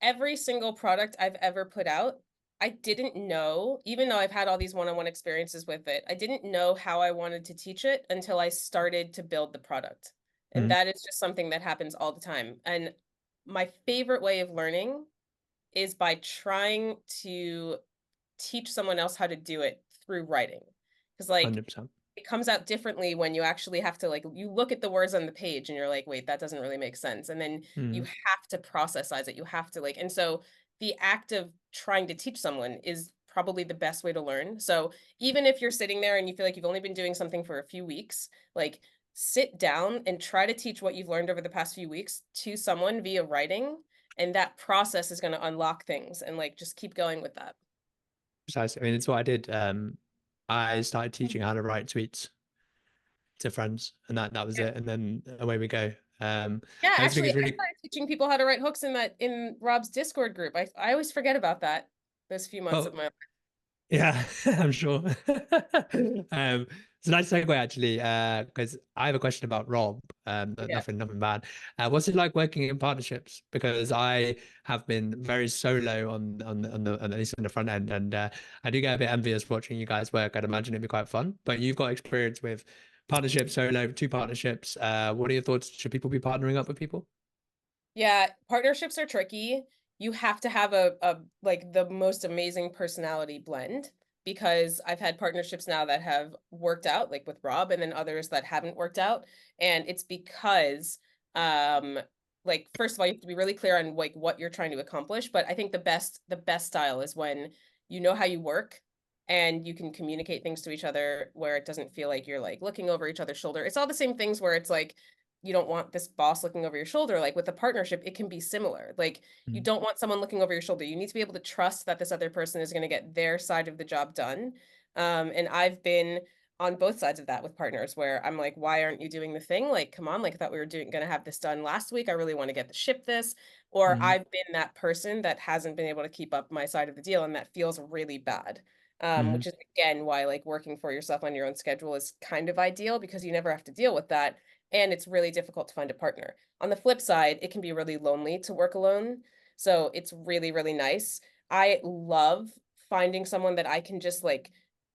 Speaker 3: every single product I've ever put out, I didn't know, even though I've had all these one-on-one experiences with it, I didn't know how I wanted to teach it until I started to build the product. And
Speaker 1: Mhm.
Speaker 3: that is just something that happens all the time. And my favorite way of learning is by trying to teach someone else how to do it through writing. Because like
Speaker 1: 100%.
Speaker 3: it comes out differently when you actually have to like you look at the words on the page and you're like, wait, that doesn't really make sense. And then you
Speaker 1: Mhm.
Speaker 3: have to processize it. You have to like, and so the act of trying to teach someone is probably the best way to learn. So even if you're sitting there and you feel like you've only been doing something for a few weeks, like sit down and try to teach what you've learned over the past few weeks to someone via writing. And that process is going to unlock things and like just keep going with that.
Speaker 1: Precisely. I mean, it's what I did. I started teaching how to write tweets to friends, and that was
Speaker 3: Yeah.
Speaker 1: it. And then away we go.
Speaker 3: Yeah,
Speaker 1: I also think
Speaker 3: actually,
Speaker 1: it's
Speaker 3: I
Speaker 1: really
Speaker 3: started teaching people how to write hooks in Rob's Discord group. I always forget about that those few months of
Speaker 1: well.
Speaker 3: my life.
Speaker 1: Yeah, I'm sure. It's a nice segue actually, because I have a question about Rob. But
Speaker 3: Yeah.
Speaker 1: nothing bad. What's it like working in partnerships? Because I have been very solo on at least on the front end, and I do get a bit envious watching you guys work. I'd imagine it'd be quite fun. But you've got experience with partnerships, solo, two partnerships. What are your thoughts? Should people be partnering up with people?
Speaker 3: Yeah, partnerships are tricky. You have to have a like the most amazing personality blend because I've had partnerships now that have worked out, like with Rob, and then others that haven't worked out. And it's because um like first of all, you have to be really clear on like what you're trying to accomplish. But I think the best style is when you know how you work and you can communicate things to each other where it doesn't feel like you're like looking over each other's shoulder. It's all the same things where it's like you don't want this boss looking over your shoulder. Like with a partnership, it can be similar. Like you
Speaker 1: Mm.
Speaker 3: don't want someone looking over your shoulder. You need to be able to trust that this other person is going to get their side of the job done. And I've been on both sides of that with partners where I'm like, why aren't you doing the thing? Like, come on, like I thought we were doing gonna have this done last week. I really want to get the ship this. Or
Speaker 1: Mm.
Speaker 3: I've been that person that hasn't been able to keep up my side of the deal, and that feels really bad.
Speaker 1: Mm.
Speaker 3: Which is again why like working for yourself on your own schedule is kind of ideal because you never have to deal with that and it's really difficult to find a partner. On the flip side, it can be really lonely to work alone. So it's really, really nice. I love finding someone that I can just like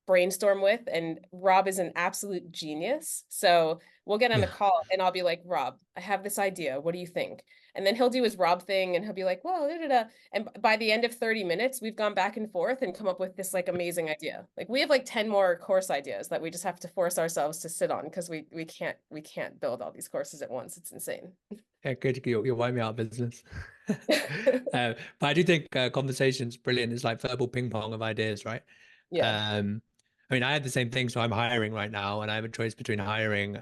Speaker 3: brainstorm with. And Rob is an absolute genius. So we'll get on a
Speaker 1: Yeah.
Speaker 3: call and I'll be like, Rob, I have this idea. What do you think? And then he'll do his Rob thing and he'll be like, whoa, da, da, da. And by the end of 30 minutes, we've gone back and forth and come up with this like amazing idea. Like we have like 10 more course ideas that we just have to force ourselves to sit on because we can't build all these courses at once. It's insane.
Speaker 1: Yeah, good. You'll wipe me out of business. But I do think conversation's brilliant. It's like verbal ping pong of ideas, right?
Speaker 3: Yeah,
Speaker 1: Um, I mean, I had the same thing. So I'm hiring right now, and I have a choice between hiring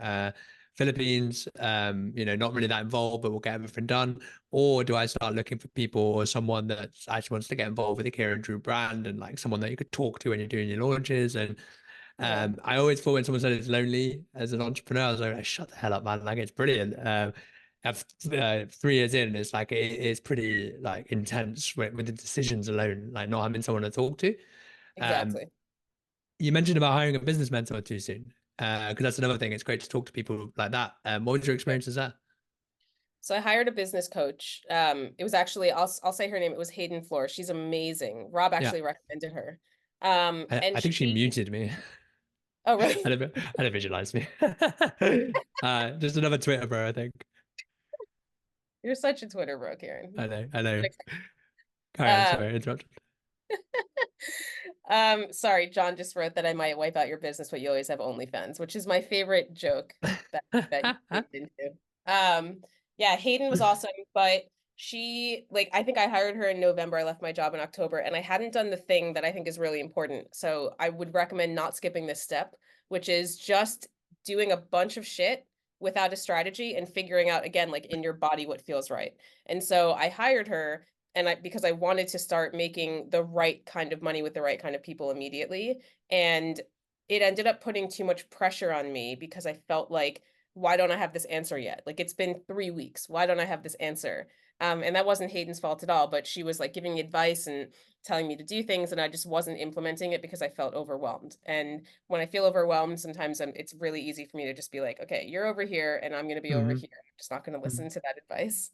Speaker 1: Philippines, not really that involved, but we'll get everything done, or do I start looking for people or someone that actually wants to get involved with the Kieran Drew brand and like someone that you could talk to when you're doing your launches and
Speaker 3: yeah,
Speaker 1: I always thought when someone said it's lonely as an entrepreneur, I was like, shut the hell up, man. Like it's brilliant. 3 years in, it's like it's pretty like intense with the decisions alone, like not having someone to talk to. Um,
Speaker 3: exactly.
Speaker 1: you mentioned about hiring a business mentor too soon. Because that's another thing. It's great to talk to people like that. What was your experiences there?
Speaker 3: So I hired a business coach. It was actually I'll say her name. It was Hayden Floor. She's amazing. Rob
Speaker 1: Yeah,
Speaker 3: actually recommended her.
Speaker 1: I
Speaker 3: And
Speaker 1: think she
Speaker 3: she,
Speaker 1: muted me.
Speaker 3: oh really?
Speaker 1: I don't visualize me. Just another Twitter bro, I think.
Speaker 3: You're such a Twitter bro, Karen.
Speaker 1: I know, I know. Carry on,
Speaker 3: Um,
Speaker 1: sorry, interrupted.
Speaker 3: sorry, John just wrote that I might wipe out your business, but you always have OnlyFans, which is my favorite joke that you baked into. Um, yeah, Hayden was awesome, but she like I think I hired her in November. I left my job in October, and I hadn't done the thing that I think is really important. So I would recommend not skipping this step, which is just doing a bunch of shit without a strategy and figuring out again, like in your body, what feels right. And so I hired her and I because I wanted to start making the right kind of money with the right kind of people immediately. And it ended up putting too much pressure on me because I felt like, why don't I have this answer yet? Like it's been 3 weeks. Why don't I have this answer? And that wasn't Hayden's fault at all, but she was like giving me advice and telling me to do things, and I just wasn't implementing it because I felt overwhelmed. And when I feel overwhelmed, sometimes it's really easy for me to just be like, okay, you're over here, and I'm going to be over
Speaker 1: Mhm,
Speaker 3: here. I'm just not going to listen
Speaker 1: mhm,
Speaker 3: to that advice.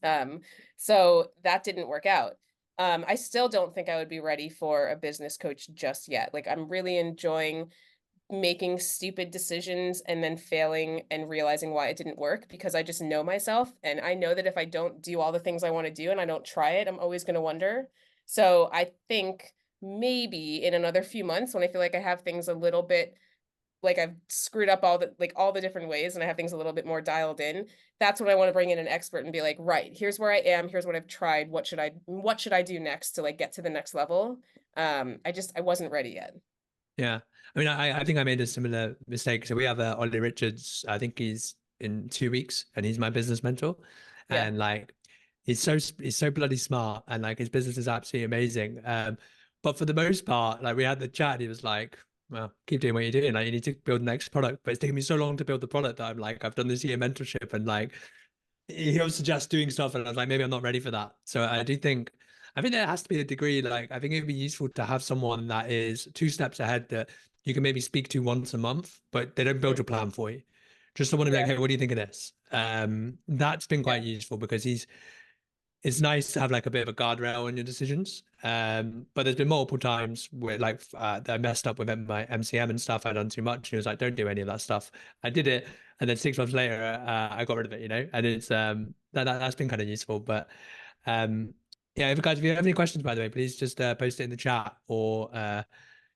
Speaker 3: So that didn't work out. I still don't think I would be ready for a business coach just yet. Like I'm really enjoying making stupid decisions and then failing and realizing why it didn't work because I just know myself and I know that if I don't do all the things I want to do and I don't try it, I'm always going to wonder. So I think maybe in another few months when I feel like I have things a little bit like I've screwed up all the different ways and I have things a little bit more dialed in, that's when I want to bring in an expert and be like, right, here's where I am, here's what I've tried, what should I do next to like get to the next level? I wasn't ready yet.
Speaker 1: yeah. I mean, I think I made a similar mistake. So we have Ollie Richards. I think he's in 2 weeks, and he's my business mentor.
Speaker 3: Yeah.
Speaker 1: And like, he's so bloody smart, and like his business is absolutely amazing. But for the most part, like we had the chat, he was like, "Well, keep doing what you're doing. Like, you need to build the next product." But it's taken me so long to build the product that I'm like, I've done this year mentorship, and like, he'll suggest doing stuff, and I was like, maybe I'm not ready for that. So I do think. I think there has to be a degree, like, I think it'd be useful to have someone that is 2 steps ahead that you can maybe speak to once a month, but they don't build your plan for you. Just someone to be
Speaker 3: Yeah,
Speaker 1: like, hey, what do you think of this? That's been
Speaker 3: yeah.
Speaker 1: quite useful because it's nice to have like a bit of a guardrail on your decisions. But there's been multiple times where like that I messed up with my MCM and stuff. I'd done too much. He was like, "Don't do any of that stuff." I did it, and then 6 months later, I got rid of it. And it's that's been kind of useful. But um, yeah, if you have any questions, by the way, please just post it in the chat, or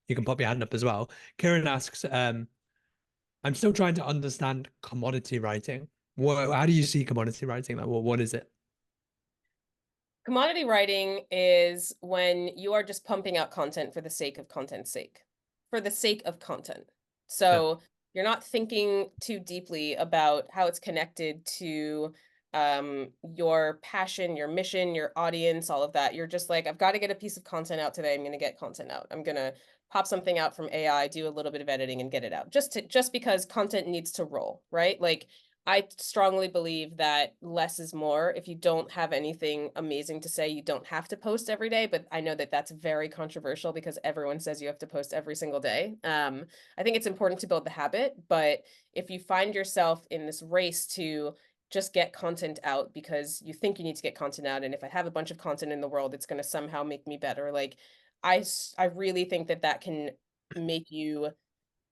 Speaker 1: you can pop your hand up as well. Kieran asks, "I'm still trying to understand commodity writing. How do you see commodity writing? Like, what is it?"
Speaker 3: Commodity writing is when you are just pumping out content for the sake of content's sake, for the sake of content.
Speaker 1: Yeah.
Speaker 3: So you're not thinking too deeply about how it's connected to your passion, your mission, your audience, all of that. You're just like, I've got to get a piece of content out today. I'm going to get content out. I'm going to pop something out from AI, do a little bit of editing and get it out. Just because content needs to roll, right? Like I strongly believe that less is more. If you don't have anything amazing to say, you don't have to post every day. But I know that that's very controversial because everyone says you have to post every single day. I think it's important to build the habit, but if you find yourself in this race to just get content out because you think you need to get content out, and if I have a bunch of content in the world, it's going to somehow make me better. Like I really think that that can make you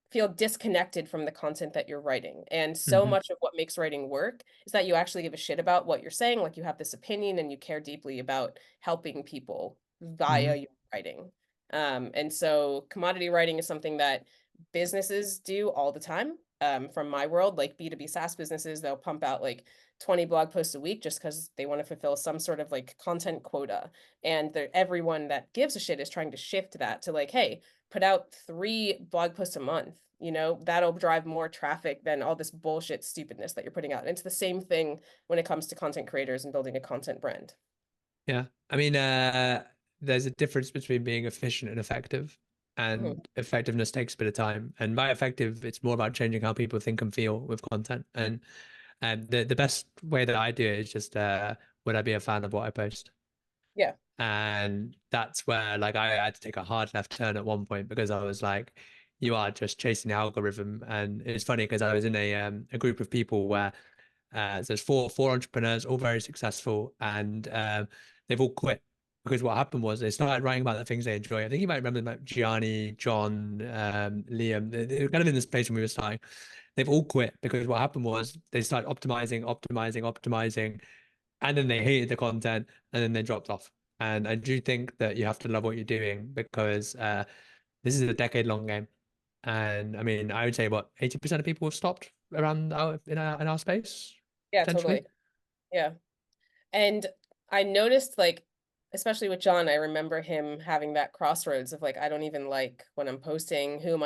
Speaker 3: feel disconnected from the content that you're writing. And so
Speaker 1: Hmm.
Speaker 3: much of what makes writing work is that you actually give a shit about what you're saying, like you have this opinion and you care deeply about helping people via
Speaker 1: Hmm.
Speaker 3: your writing. And so commodity writing is something that businesses do all the time. From my world, like B2B SaaS businesses, they'll pump out like 20 blog posts a week just because they want to fulfill some sort of like content quota. And everyone that gives a shit is trying to shift that to like, hey, put out 3 blog posts a month. That'll drive more traffic than all this bullshit stupidness that you're putting out. And it's the same thing when it comes to content creators and building a content brand.
Speaker 1: Yeah. I mean, there's a difference between being efficient and effective,
Speaker 3: Mhm.
Speaker 1: and effectiveness takes a bit of time. And by effective, it's more about changing how people think and feel with content. And the best way that I do it is just would I be a fan of what I post?
Speaker 3: Yeah,
Speaker 1: And that's where like I had to take a hard left turn at one point because I was like, you are just chasing the algorithm. And it's funny because I was in a group of people where there's four entrepreneurs, all very successful, and they've all quit because what happened was they started writing about the things they enjoy. I think you might remember them, like Gianni, John, Liam. They're kind of in this place when we were starting. They've all quit because what happened was they started optimizing, and then they hated the content, and then they dropped off. And I do think that you have to love what you're doing because this is a decade-long game. And I mean, I would say what 80% of people have stopped around in our space
Speaker 3: yeah,
Speaker 1: potentially.
Speaker 3: totally. Yeah. And I noticed like, especially with John, I remember him having that crossroads of like, I don't even like when I'm posting. Who am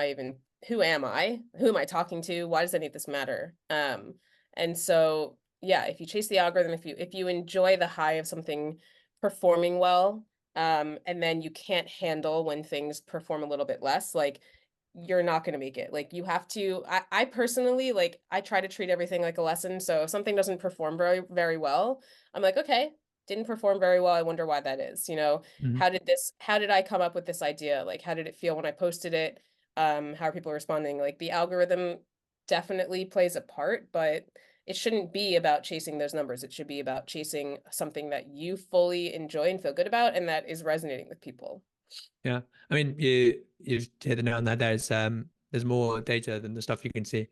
Speaker 3: I? Who am I talking to? Why does any of this matter? And so yeah, if you chase the algorithm, if you enjoy the high of something performing well, and then you can't handle when things perform a little bit less, like you're not going to make it. Like you have to, I personally, like I try to treat everything like a lesson. So if something doesn't perform very, very well, I'm like, okay, didn't perform very well. I wonder why that is.
Speaker 1: Mhm.
Speaker 3: How did I come up with this idea? Like, how did it feel when I posted it? How are people responding? Like the algorithm definitely plays a part, but it shouldn't be about chasing those numbers. It should be about chasing something that you fully enjoy and feel good about and that is resonating with people.
Speaker 1: Yeah. I mean, you've hit the nail on that. There's more data than the stuff you can see.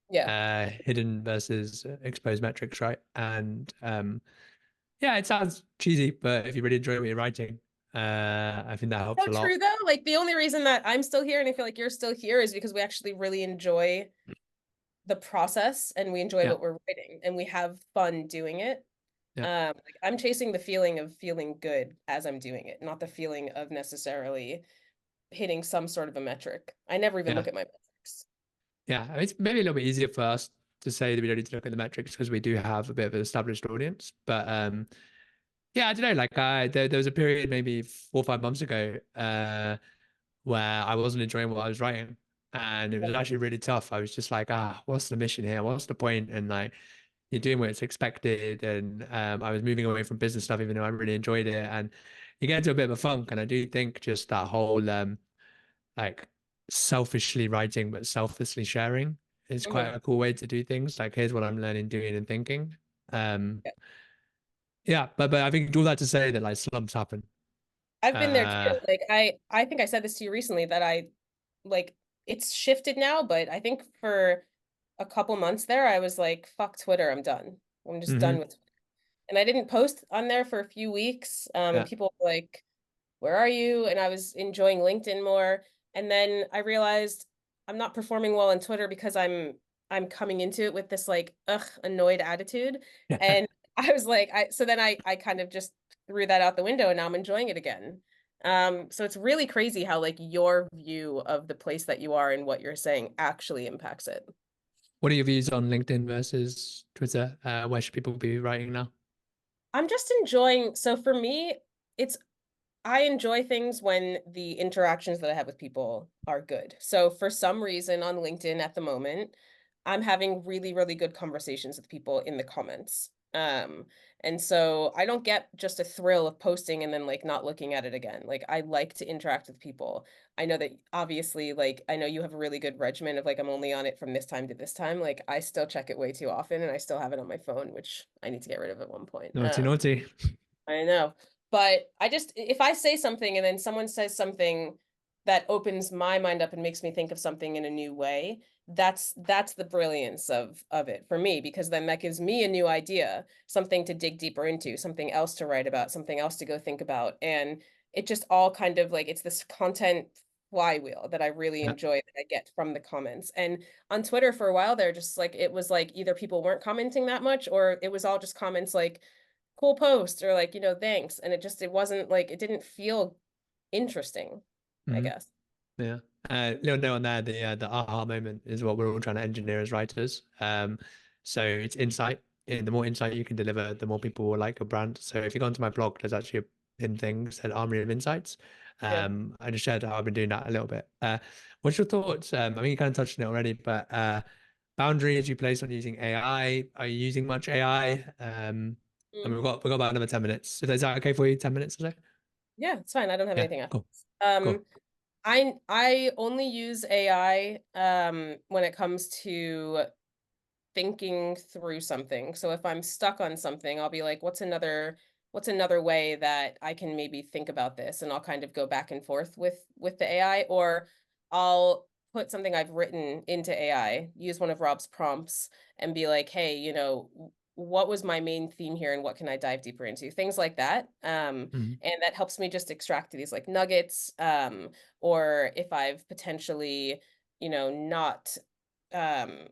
Speaker 3: Yeah.
Speaker 1: Hidden versus exposed metrics, right? And yeah, it sounds cheesy, but if you really enjoy what you're writing, I think that helps
Speaker 3: So
Speaker 1: a lot.
Speaker 3: true though. Like the only reason that I'm still here and I feel like you're still here is because we actually really enjoy the process and we enjoy
Speaker 1: Yeah.
Speaker 3: what we're writing and we have fun doing it.
Speaker 1: Yeah.
Speaker 3: Like I'm chasing the feeling of feeling good as I'm doing it, not the feeling of necessarily hitting some sort of a metric. I never even
Speaker 1: Yeah.
Speaker 3: look at my metrics.
Speaker 1: Yeah. I mean, it's maybe a little bit easier for us to say that we don't need to look at the metrics because we do have a bit of an established audience. But yeah, I don't know. Like there was a period maybe 4 or 5 months ago where I wasn't enjoying what I was writing. And it was actually really tough. I was just like, what's the mission here? What's the point? And like, you're doing what's expected. And I was moving away from business stuff, even though I really enjoyed it. And you get into a bit of a funk. And I do think just that whole like selfishly writing but selflessly sharing is quite
Speaker 3: Mhm.
Speaker 1: a cool way to do things. Like, here's what I'm learning, doing, and thinking. Um,
Speaker 3: Yeah.
Speaker 1: yeah, but I think all that to say that like slumps happen.
Speaker 3: I've been there
Speaker 1: Uh,
Speaker 3: too. Like I think I said this to you recently that I like it's shifted now, but I think for a couple months there I was like, fuck Twitter, I'm done. I'm just done
Speaker 1: mhm,
Speaker 3: with Twitter. And I didn't post on there for a few weeks. And
Speaker 1: yeah,
Speaker 3: people were like, where are you? And I was enjoying LinkedIn more. And then I realized I'm not performing well on Twitter because I'm coming into it with this like annoyed attitude.
Speaker 1: yeah.
Speaker 3: And I was like, so then I kind of just threw that out the window and now I'm enjoying it again. So it's really crazy how like your view of the place that you are and what you're saying actually impacts it.
Speaker 1: What are your views on LinkedIn versus Twitter? Where should people be writing now?
Speaker 3: I'm just enjoying, so for me, it's I enjoy things when the interactions that I have with people are good. So for some reason on LinkedIn at the moment, I'm having really, really good conversations with people in the comments. And so I don't get just a thrill of posting and then like not looking at it again. Like I like to interact with people. I know that obviously, like I know you have a really good regimen of like I'm only on it from this time to this time. Like I still check it way too often and I still have it on my phone, which I need to get rid of at one point.
Speaker 1: Naughty, naughty.
Speaker 3: I know. But I just, if I say something and then someone says something that opens my mind up and makes me think of something in a new way, that's the brilliance of it for me, because then that gives me a new idea, something to dig deeper into, something else to write about, something else to go think about. And it just all kind of like it's this content flywheel that I really
Speaker 1: Yeah.
Speaker 3: enjoy that I get from the comments. And on Twitter for a while there, just like it was like either people weren't commenting that much or it was all just comments like cool post or like, thanks. And it wasn't like it didn't feel interesting, I
Speaker 1: Mhm.
Speaker 3: guess.
Speaker 1: Yeah. Little note on there, the aha moment is what we're all trying to engineer as writers. So it's insight. And the more insight you can deliver, the more people will like your brand. So if you go onto my blog, there's actually a pin thing that said Armory of Insights.
Speaker 3: Yeah.
Speaker 1: I just shared how I've been doing that a little bit. What's your thoughts? I mean, you kind of touched on it already, but boundaries you place on using AI. Are you using much AI? And
Speaker 3: Mm.
Speaker 1: we've got about another 10 minutes. Is that okay for you? 10 minutes or so?
Speaker 3: Yeah, it's fine. I don't have
Speaker 1: Yeah,
Speaker 3: anything after
Speaker 1: cool,
Speaker 3: this.
Speaker 1: cool.
Speaker 3: I only use AI when it comes to thinking through something. So if I'm stuck on something, I'll be like, what's another way that I can maybe think about this? And I'll kind of go back and forth with the AI, or I'll put something I've written into AI, use one of Rob's prompts and be like, hey, what was my main theme here and what can I dive deeper into? Things like that.
Speaker 1: Mhm.
Speaker 3: And that helps me just extract these like nuggets. Or if I've potentially, not um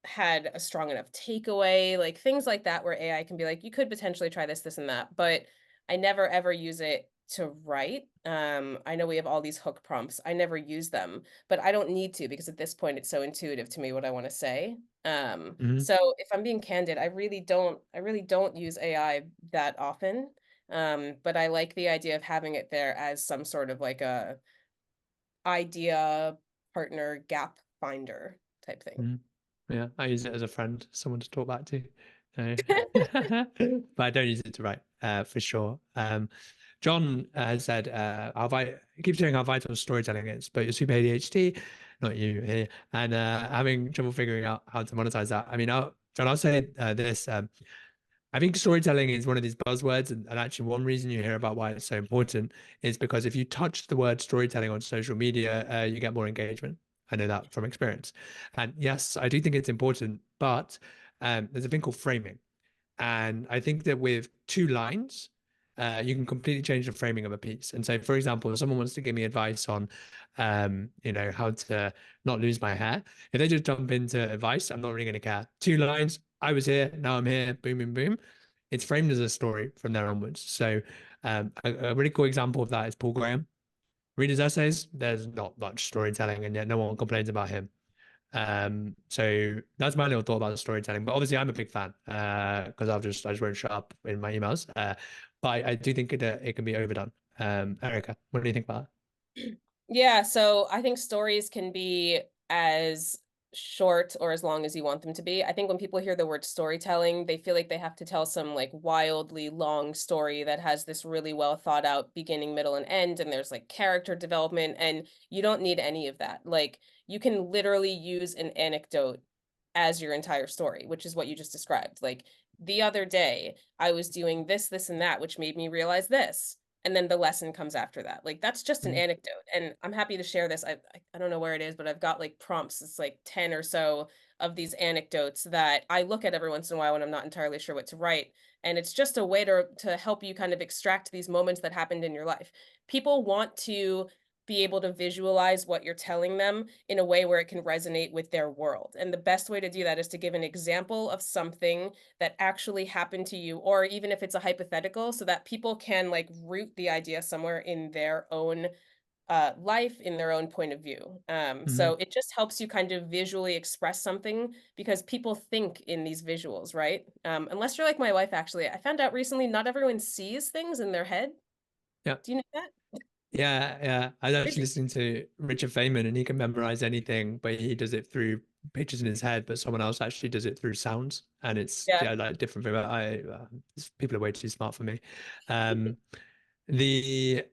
Speaker 3: had a strong enough takeaway, like things like that, where AI can be like, you could potentially try this, this, and that. But I never ever use it to write. I know we have all these hook prompts. I never use them, but I don't need to because at this point it's so intuitive to me what I want to say.
Speaker 1: Mhm.
Speaker 3: So if I'm being candid, I really don't use AI that often. But I like the idea of having it there as some sort of like a idea partner gap finder type thing.
Speaker 1: Mhm. Yeah, I use it as a friend, someone to talk back to. So- but I don't use it to write, for sure. John has said, he keeps saying how vital storytelling is, but you're super ADHD, not you here, and having trouble figuring out how to monetize that. I mean, John, I'll say this. I think storytelling is one of these buzzwords, and actually, one reason you hear about why it's so important is because if you touch the word storytelling on social media, you get more engagement. I know that from experience. And yes, I do think it's important, but there's a thing called framing. And I think that with two lines, you can completely change the framing of a piece. And so, for example, if someone wants to give me advice on, how to not lose my hair, if they just jump into advice, I'm not really going to care. Two lines, I was here, now I'm here, boom, boom, boom. It's framed as a story from there onwards. So, a really cool example of that is Paul Graham. Read his essays, there's not much storytelling, and yet no one complains about him. So that's my little thought about the storytelling. But obviously, I'm a big fan because I just won't shut up in my emails. But I do think it can be overdone. Erica, what do you think about
Speaker 3: Yeah, so I think stories can be as short or as long as you want them to be. I think when people hear the word storytelling, they feel like they have to tell some like wildly long story that has this really well thought out beginning, middle, and end, and there's like character development, and you don't need any of that. Like you can literally use an anecdote as your entire story, which is what you just described. Like the other day, I was doing this, this, and that, which made me realize this. And then the lesson comes after that. Like that's just an
Speaker 1: Mm.
Speaker 3: anecdote. And I'm happy to share this. I don't know where it is, but I've got like prompts. It's like 10 or so of these anecdotes that I look at every once in a while when I'm not entirely sure what to write. And it's just a way to help you kind of extract these moments that happened in your life. People want to be able to visualize what you're telling them in a way where it can resonate with their world. And the best way to do that is to give an example of something that actually happened to you, or even if it's a hypothetical, so that people can like root the idea somewhere in their own life, in their own point of view.
Speaker 1: Hmm.
Speaker 3: So it just helps you kind of visually express something because people think in these visuals, right? Unless you're like my wife, actually. I found out recently not everyone sees things in their head.
Speaker 1: Yeah.
Speaker 3: Do you know that?
Speaker 1: Yeah, yeah. I was actually
Speaker 3: Crazy.
Speaker 1: listening to Richard Feynman, and he can memorize anything, but he does it through pictures in his head. But someone else actually does it through sounds, and it's
Speaker 3: Yeah.
Speaker 1: yeah, like different from people are way too smart for me. Um, the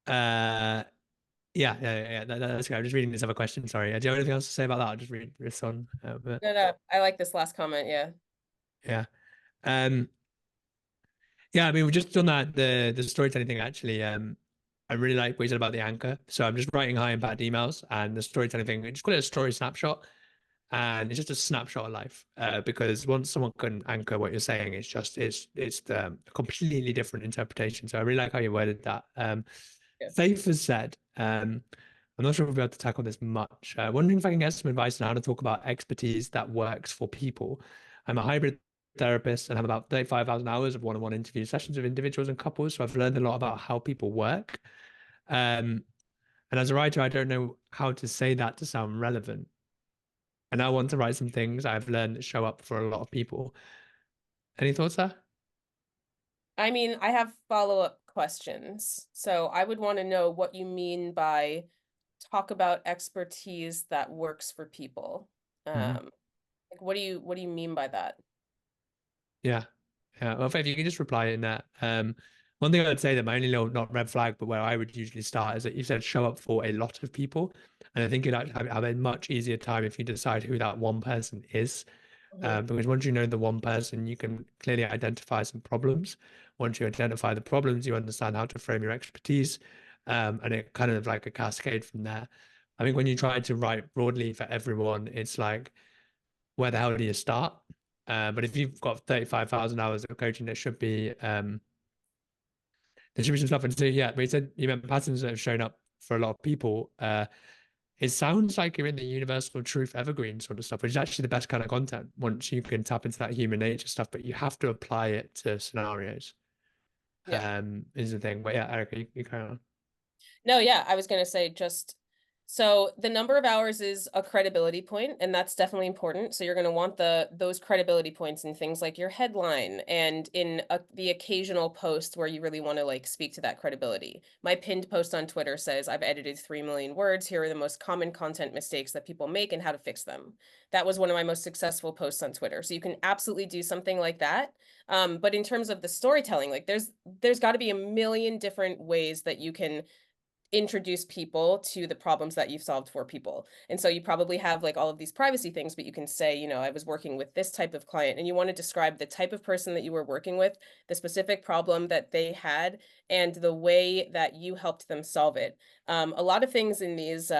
Speaker 1: uh, yeah. That's great. I'm just reading this other question. Sorry. Do you have anything else to say about that? I'll just read this on. But
Speaker 3: No, no, I like this last comment. Yeah.
Speaker 1: yeah. Um, Yeah, I mean, we've just done that the storytelling thing actually. I really like what you said about the anchor. So I'm just writing high impact emails and the storytelling thing. I just call it a story snapshot, and it's just a snapshot of life. Because once someone can anchor what you're saying, it's the completely different interpretation. So I really like how you worded that.
Speaker 3: Yeah.
Speaker 1: Faith has said, I'm not sure if we'll be able to tackle this much. Wondering if I can get some advice on how to talk about expertise that works for people. I'm a hybrid therapist and have about 35,000 hours of one-on-one interview sessions with individuals and couples. So I've learned a lot about how people work. Um, and as a writer, I don't know how to say that to sound relevant. And I want to write some things I've learned that show up for a lot of people. Any thoughts there?
Speaker 3: I mean, I have follow-up questions. So I would want to know what you mean by talk about expertise that works for people.
Speaker 1: Hmm.
Speaker 3: Like what do you mean by that?
Speaker 1: Yeah. Yeah. Well, if you can just reply in that. One thing I would say that my only little not red flag, but where I would usually start is that you said show up for a lot of people. And I think you'd actually have a much easier time if you decide who that one person is.
Speaker 3: Mhm.
Speaker 1: Because once you know the one person, you can clearly identify some problems. Once you identify the problems, you understand how to frame your expertise. And it kind of like a cascade from there. I think when you try to write broadly for everyone, it's like, where the hell do you start? But if you've got 35,000 hours of coaching, there should be some stuff. And so, yeah, but you said you meant patterns that have shown up for a lot of people. It sounds like you're in the universal truth evergreen sort of stuff, which is actually the best kind of content once you can tap into that human nature stuff, but you have to apply it to scenarios,
Speaker 3: Yeah.
Speaker 1: is the thing. But yeah, Erica, you carry on.
Speaker 3: No, yeah, I was gonna say just so the number of hours is a credibility point, and that's definitely important. So you're gonna want those credibility points in things like your headline and in the occasional post where you really want to like speak to that credibility. My pinned post on Twitter says, "I've edited 3 million words. Here are the most common content mistakes that people make and how to fix them." That was one of my most successful posts on Twitter. So you can absolutely do something like that. But in terms of the storytelling, like there's got to be a million different ways that you can introduce people to the problems that you've solved for people. And so you probably have like all of these privacy things, but you can say, you know, I was working with this type of client, and you want to describe the type of person that you were working with, the specific problem that they had, and the way that you helped them solve it. A lot of things in these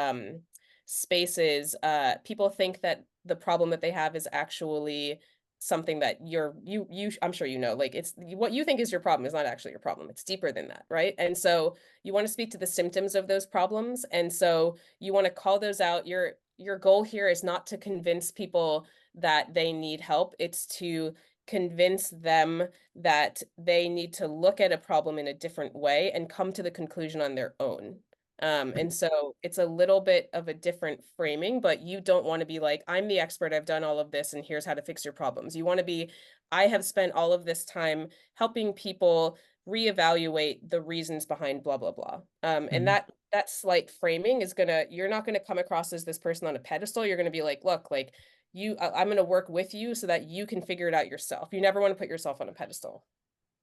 Speaker 3: spaces, people think that the problem that they have is actually something that you I'm sure you know, like it's what you think is your problem is not actually your problem. It's deeper than that, right? And so you want to speak to the symptoms of those problems, and so you want to call those out. Your goal here is not to convince people that they need help. It's to convince them that they need to look at a problem in a different way and come to the conclusion on their own. And so it's a little bit of a different framing, but you don't want to be like, I'm the expert, I've done all of this, and here's how to fix your problems. You want to be, I have spent all of this time helping people reevaluate the reasons behind blah blah blah. And
Speaker 1: Mhm.
Speaker 3: that slight framing is gonna, you're not gonna come across as this person on a pedestal. You're gonna be like, look, like I'm gonna work with you so that you can figure it out yourself. You never want to put yourself on a pedestal.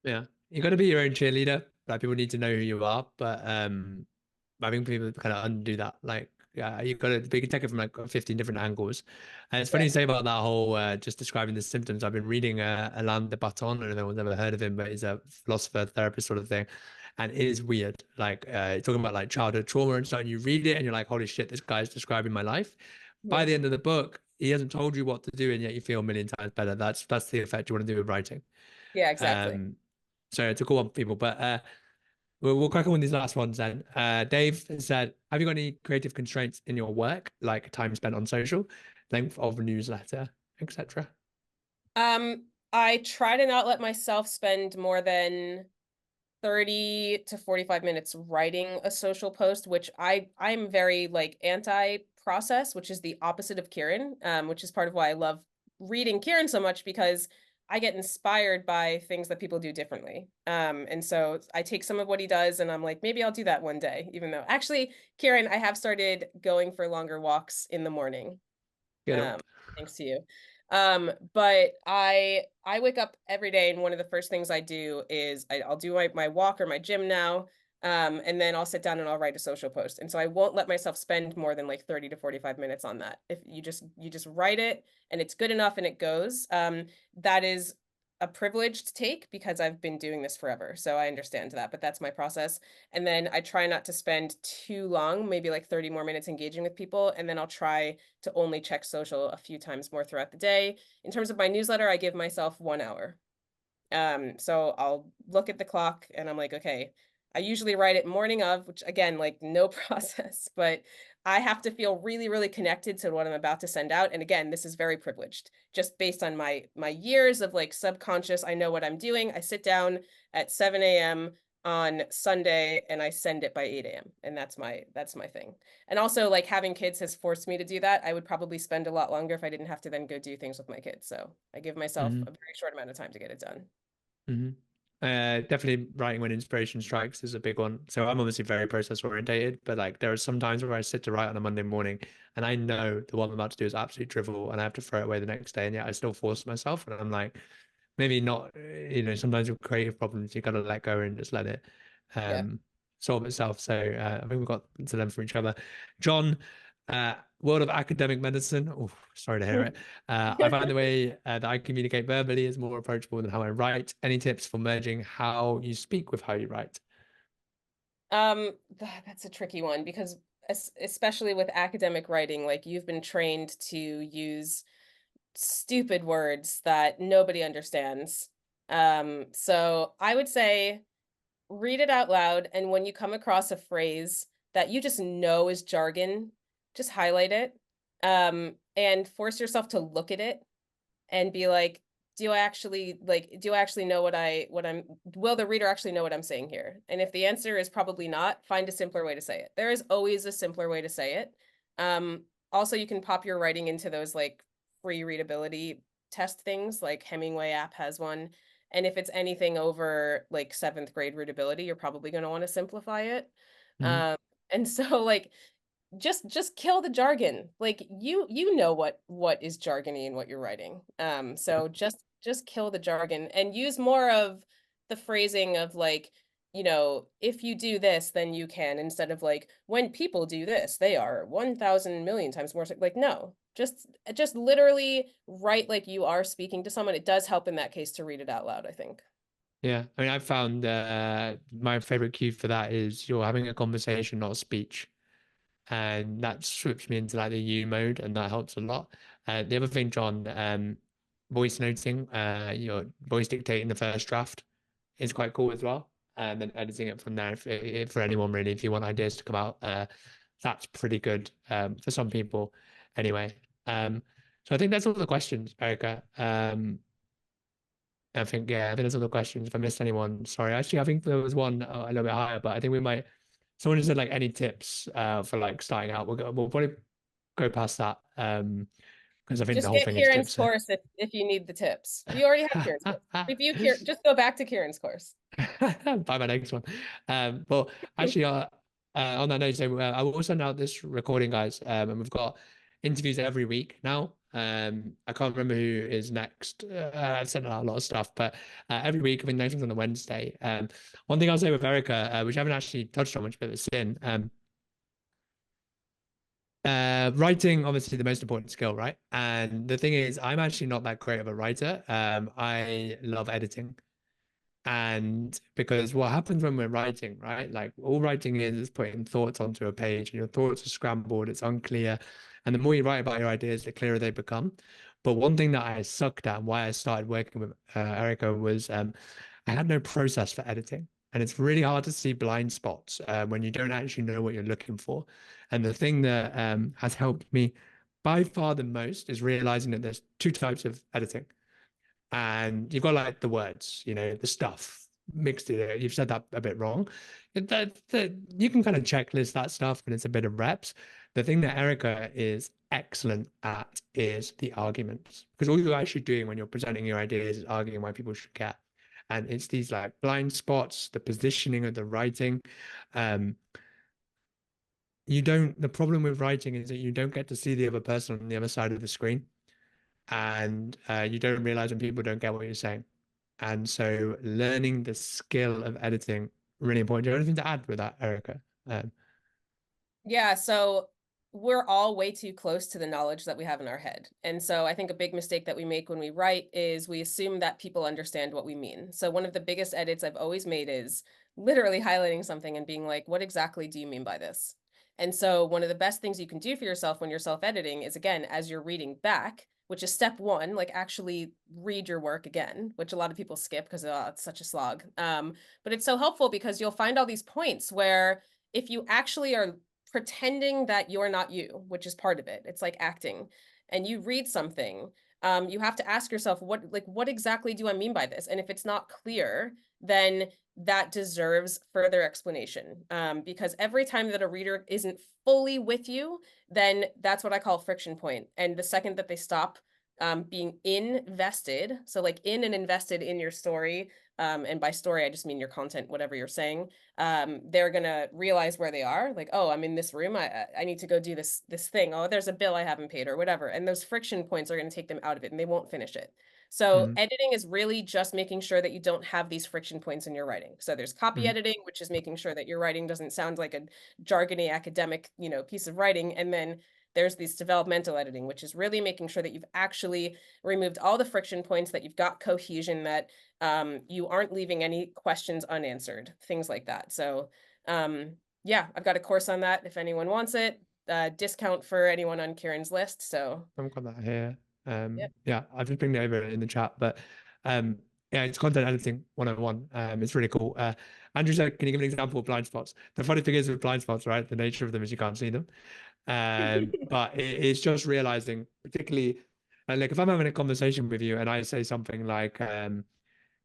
Speaker 1: Yeah, you got to be your own cheerleader. Like people need to know who you are, but I think people kind of undo that. Like, yeah, you got to. We can take it from like 15 different angles. And it's funny
Speaker 3: Yeah.
Speaker 1: you say about that whole just describing the symptoms. I've been reading Alain de Botton. I don't know if anyone's ever heard of him, but he's a philosopher, therapist, sort of thing. And it is weird. Like, talking about like childhood trauma and stuff. And you read it, and you're like, holy shit, this guy's describing my life. By
Speaker 3: Mhm.
Speaker 1: the end of the book, he hasn't told you what to do, and yet you feel a million times better. That's the effect you want to do with writing.
Speaker 3: Yeah, exactly.
Speaker 1: Um, so it's a cool one for people. But we'll crack on with these last ones then. Dave said, have you got any creative constraints in your work, like time spent on social, length of a newsletter, etc.?
Speaker 3: I try to not let myself spend more than 30 to 45 minutes writing a social post, which I'm very like anti-process, which is the opposite of Kieran, which is part of why I love reading Kieran so much because I get inspired by things that people do differently. And so I take some of what he does and I'm like, maybe I'll do that one day, even though actually, Kieran, I have started going for longer walks in the morning.
Speaker 1: Get
Speaker 3: Um,
Speaker 1: up.
Speaker 3: thanks to you. But I wake up every day and one of the first things I do is I'll do my walk or my gym now. And then I'll sit down and I'll write a social post. And so I won't let myself spend more than like 30 to 45 minutes on that. If you just write it and it's good enough and it goes, that is a privilege to take because I've been doing this forever. So I understand that, but that's my process. And then I try not to spend too long, maybe like 30 more minutes engaging with people. And then I'll try to only check social a few times more throughout the day. In terms of my newsletter, I give myself 1 hour. So I'll look at the clock and I'm like, okay, I usually write it morning of, which again, like no process, but I have to feel really, really connected to what I'm about to send out. And again, this is very privileged, just based on my years of like subconscious. I know what I'm doing. I sit down at 7 a.m. on Sunday and I send it by 8 a.m. And that's my thing. And also like having kids has forced me to do that. I would probably spend a lot longer if I didn't have to then go do things with my kids. So I give myself
Speaker 1: Hmm.
Speaker 3: a very short amount of time to get it done.
Speaker 1: Hmm. Definitely writing when inspiration strikes is a big one. So I'm obviously very process orientated, but like there are some times where I sit to write on a Monday morning and I know the one I'm about to do is absolute drivel and I have to throw it away the next day. And yet I still force myself. And I'm like, maybe not, sometimes with creative problems, you got to let go and just let it
Speaker 3: Yeah.
Speaker 1: um, solve itself. So I think we've got to learn from each other. John, world of academic medicine. Oh, sorry to hear it. I find the way that I communicate verbally is more approachable than how I write. Any tips for merging how you speak with how you write?
Speaker 3: That's a tricky one because especially with academic writing, like you've been trained to use stupid words that nobody understands. So I would say read it out loud, and when you come across a phrase that you just know is jargon, just highlight it, and force yourself to look at it and be like, do I actually know will the reader actually know what I'm saying here? And if the answer is probably not, find a simpler way to say it. There is always a simpler way to say it. Also you can pop your writing into those like free readability test things, like Hemingway app has one. And if it's anything over like seventh grade readability, you're probably going to want to simplify it.
Speaker 1: Hmm.
Speaker 3: Um, and so like just kill the jargon. Like you know what is jargony in what you're writing. So just kill the jargon and use more of the phrasing of like, if you do this, then you can, instead of like, when people do this, they are 1,000 million times more like, no, just literally write like you are speaking to someone. It does help in that case to read it out loud, I think.
Speaker 1: Yeah, I mean, I found my favorite cue for that is you're having a conversation, not a speech. And that switched me into like the U mode, and that helps a lot. The other thing, John, voice noting, your voice dictating the first draft is quite cool as well. And then editing it from there if for anyone really, if you want ideas to come out, that's pretty good for some people anyway. So I think that's all the questions, Erica. I think that's all the questions. If I missed anyone, sorry. Actually, I think there was one a little bit higher, but I think we might. Someone just said like any tips for like starting out. We'll probably go past that because I think the
Speaker 3: Just
Speaker 1: whole
Speaker 3: get
Speaker 1: thing is
Speaker 3: Kieran's
Speaker 1: tips.
Speaker 3: course if you need the tips. You already have Kieran's course. Review Kieran, just go back to Kieran's course.
Speaker 1: Buy my next one. Well, actually, On that note, so I will send out this recording, guys, and we've got interviews every week now. I can't remember who is next. I've sent out a lot of stuff, but every week, I mean, next one's on a Wednesday. One thing I'll say with Erica, which I haven't actually touched on much, but it's in, writing, obviously the most important skill, right? And the thing is, I'm actually not that great of a writer. I love editing. And because what happens when we're writing, right? Like all writing is putting thoughts onto a page, and your thoughts are scrambled, it's unclear. And the more you write about your ideas, the clearer they become. But one thing that I sucked at, and why I started working with Erica, was I had no process for editing. And it's really hard to see blind spots when you don't actually know what you're looking for. And the thing that has helped me by far the most is realizing that there's two types of editing, and you've got like the words, the stuff mixed in it. You've said that a bit wrong. You can kind of checklist that stuff, and it's a bit of reps. The thing that Erica is excellent at is the arguments, because all you're actually doing when you're presenting your ideas is arguing why people should care. And it's these like blind spots, the positioning of the writing. Um, the problem with writing is that you don't get to see the other person on the other side of the screen, and you don't realize when people don't get what you're saying. And so learning the skill of editing, really important. Do you have anything to add with that, Erica?
Speaker 3: Yeah, so we're all way too close to the knowledge that we have in our head. And so I think a big mistake that we make when we write is we assume that people understand what we mean. So one of the biggest edits I've always made is literally highlighting something and being like, what exactly do you mean by this? And so one of the best things you can do for yourself when you're self-editing is, again, as you're reading back, which is step one, like actually read your work again, which a lot of people skip because it's such a slog. But it's so helpful because you'll find all these points where if you actually are pretending that you're not you, which is part of it. It's like acting. And you read something, you have to ask yourself, what exactly do I mean by this? And if it's not clear, then that deserves further explanation. Because every time that a reader isn't fully with you, then that's what I call friction point. And the second that they stop being invested, so like in and invested in your story, and by story, I just mean your content, whatever you're saying, they're gonna realize where they are. Like, oh, I'm in this room. I need to go do this thing. Oh, there's a bill I haven't paid or whatever. And those friction points are gonna take them out of it, and they won't finish it. So
Speaker 1: Mm,
Speaker 3: editing is really just making sure that you don't have these friction points in your writing. So there's copy
Speaker 1: mm,
Speaker 3: editing, which is making sure that your writing doesn't sound like a jargony academic, piece of writing. And then there's this developmental editing, which is really making sure that you've actually removed all the friction points, that you've got cohesion, that you aren't leaving any questions unanswered, things like that. So yeah, I've got a course on that if anyone wants it. Discount for anyone on Kieran's list. So
Speaker 1: I've got that here.
Speaker 3: yeah.
Speaker 1: Yeah, I've just bringed it over in the chat, but um, yeah, it's content editing 101. It's really cool. Andrew said, can you give an example of blind spots? The funny thing is with blind spots, right? The nature of them is you can't see them. But it's just realizing, particularly, like if I'm having a conversation with you and I say something like,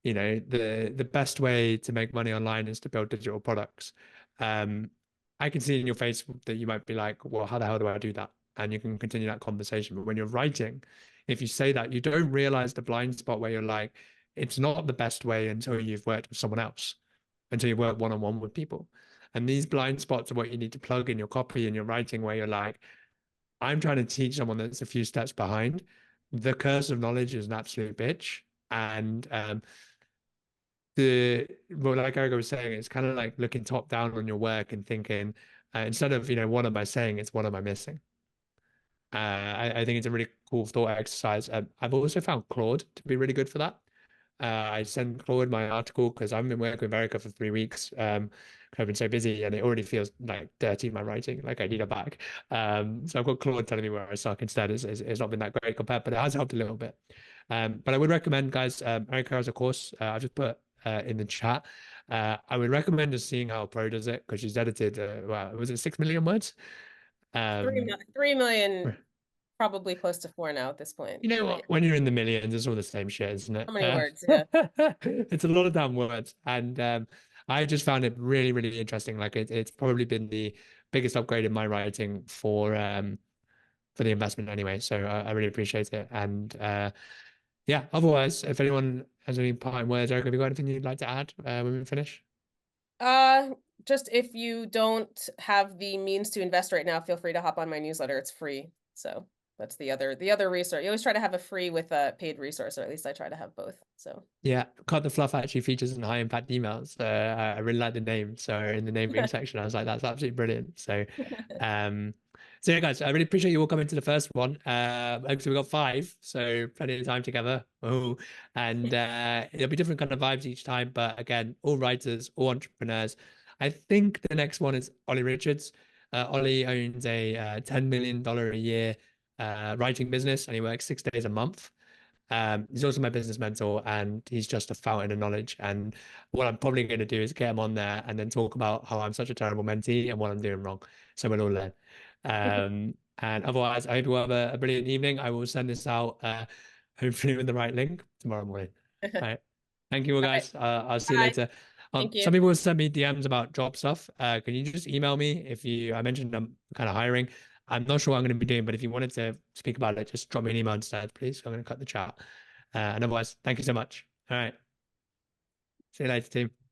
Speaker 1: the best way to make money online is to build digital products. I can see in your face that you might be like, well, how the hell do I do that? And you can continue that conversation. But when you're writing, if you say that, you don't realize the blind spot where you're like, it's not the best way until you've worked with someone else, until you work one-on-one with people. And these blind spots are what you need to plug in your copy and your writing, where you're like, I'm trying to teach someone that's a few steps behind. The curse of knowledge is an absolute bitch. And like Erica was saying, it's kind of like looking top down on your work and thinking, instead of, what am I saying, it's what am I missing? I think it's a really cool thought exercise. I've also found Claude to be really good for that. I sent Claude my article because I've been working with Erica for 3 weeks. I've been so busy and it already feels like dirty, my writing, like I need a back. So I've got Claude telling me where I suck instead. It's not been that great compared, but it has helped a little bit. But I would recommend, guys, Erica has a course. I've just put in the chat. I would recommend just seeing how Pro does it, because she's edited, was it 6 million words? Um,
Speaker 3: 3 million, probably close to 4 now at this point.
Speaker 1: You know
Speaker 3: But yeah,
Speaker 1: what? When you're in the millions, it's all the same shit, isn't it?
Speaker 3: how many words? Yeah.
Speaker 1: It's a lot of damn words, and I just found it really, really interesting. Like it's probably been the biggest upgrade in my writing for the investment anyway. So I really appreciate it. And yeah, otherwise, if anyone has any parting words, Eric, have you got anything you'd like to add when we finish?
Speaker 3: Just if you don't have the means to invest right now, feel free to hop on my newsletter. It's free. So that's the other resource. You always try to have a free with a paid resource, or at least I try to have both. So
Speaker 1: Yeah, Cut the Fluff actually features in high impact emails. I really like the name. So in the naming section, I was like, that's absolutely brilliant. Um, so yeah, guys, I really appreciate you all coming to the first one. Actually, we got five, so plenty of time together. Oh, and it'll be different kind of vibes each time. But again, all writers, all entrepreneurs. I think the next one is Ollie Richards. Ollie owns a $10 million a year writing business, and he works 6 days a month. He's also my business mentor, and he's just a fountain of knowledge. And what I'm probably going to do is get him on there and then talk about how I'm such a terrible mentee and what I'm doing wrong. So we'll all learn. And otherwise, I hope you have a brilliant evening. I will send this out, hopefully with the right link tomorrow morning. All right. Thank you all,
Speaker 3: All right.
Speaker 1: guys. I'll see you
Speaker 3: Bye.
Speaker 1: later.
Speaker 3: Thank
Speaker 1: Some
Speaker 3: you.
Speaker 1: people have sent me DMs about job stuff. Can you just email me if I mentioned I'm kind of hiring. I'm not sure what I'm going to be doing, but if you wanted to speak about it, just drop me an email instead, please. I'm going to cut the chat. And otherwise, thank you so much. All right. See you later, team.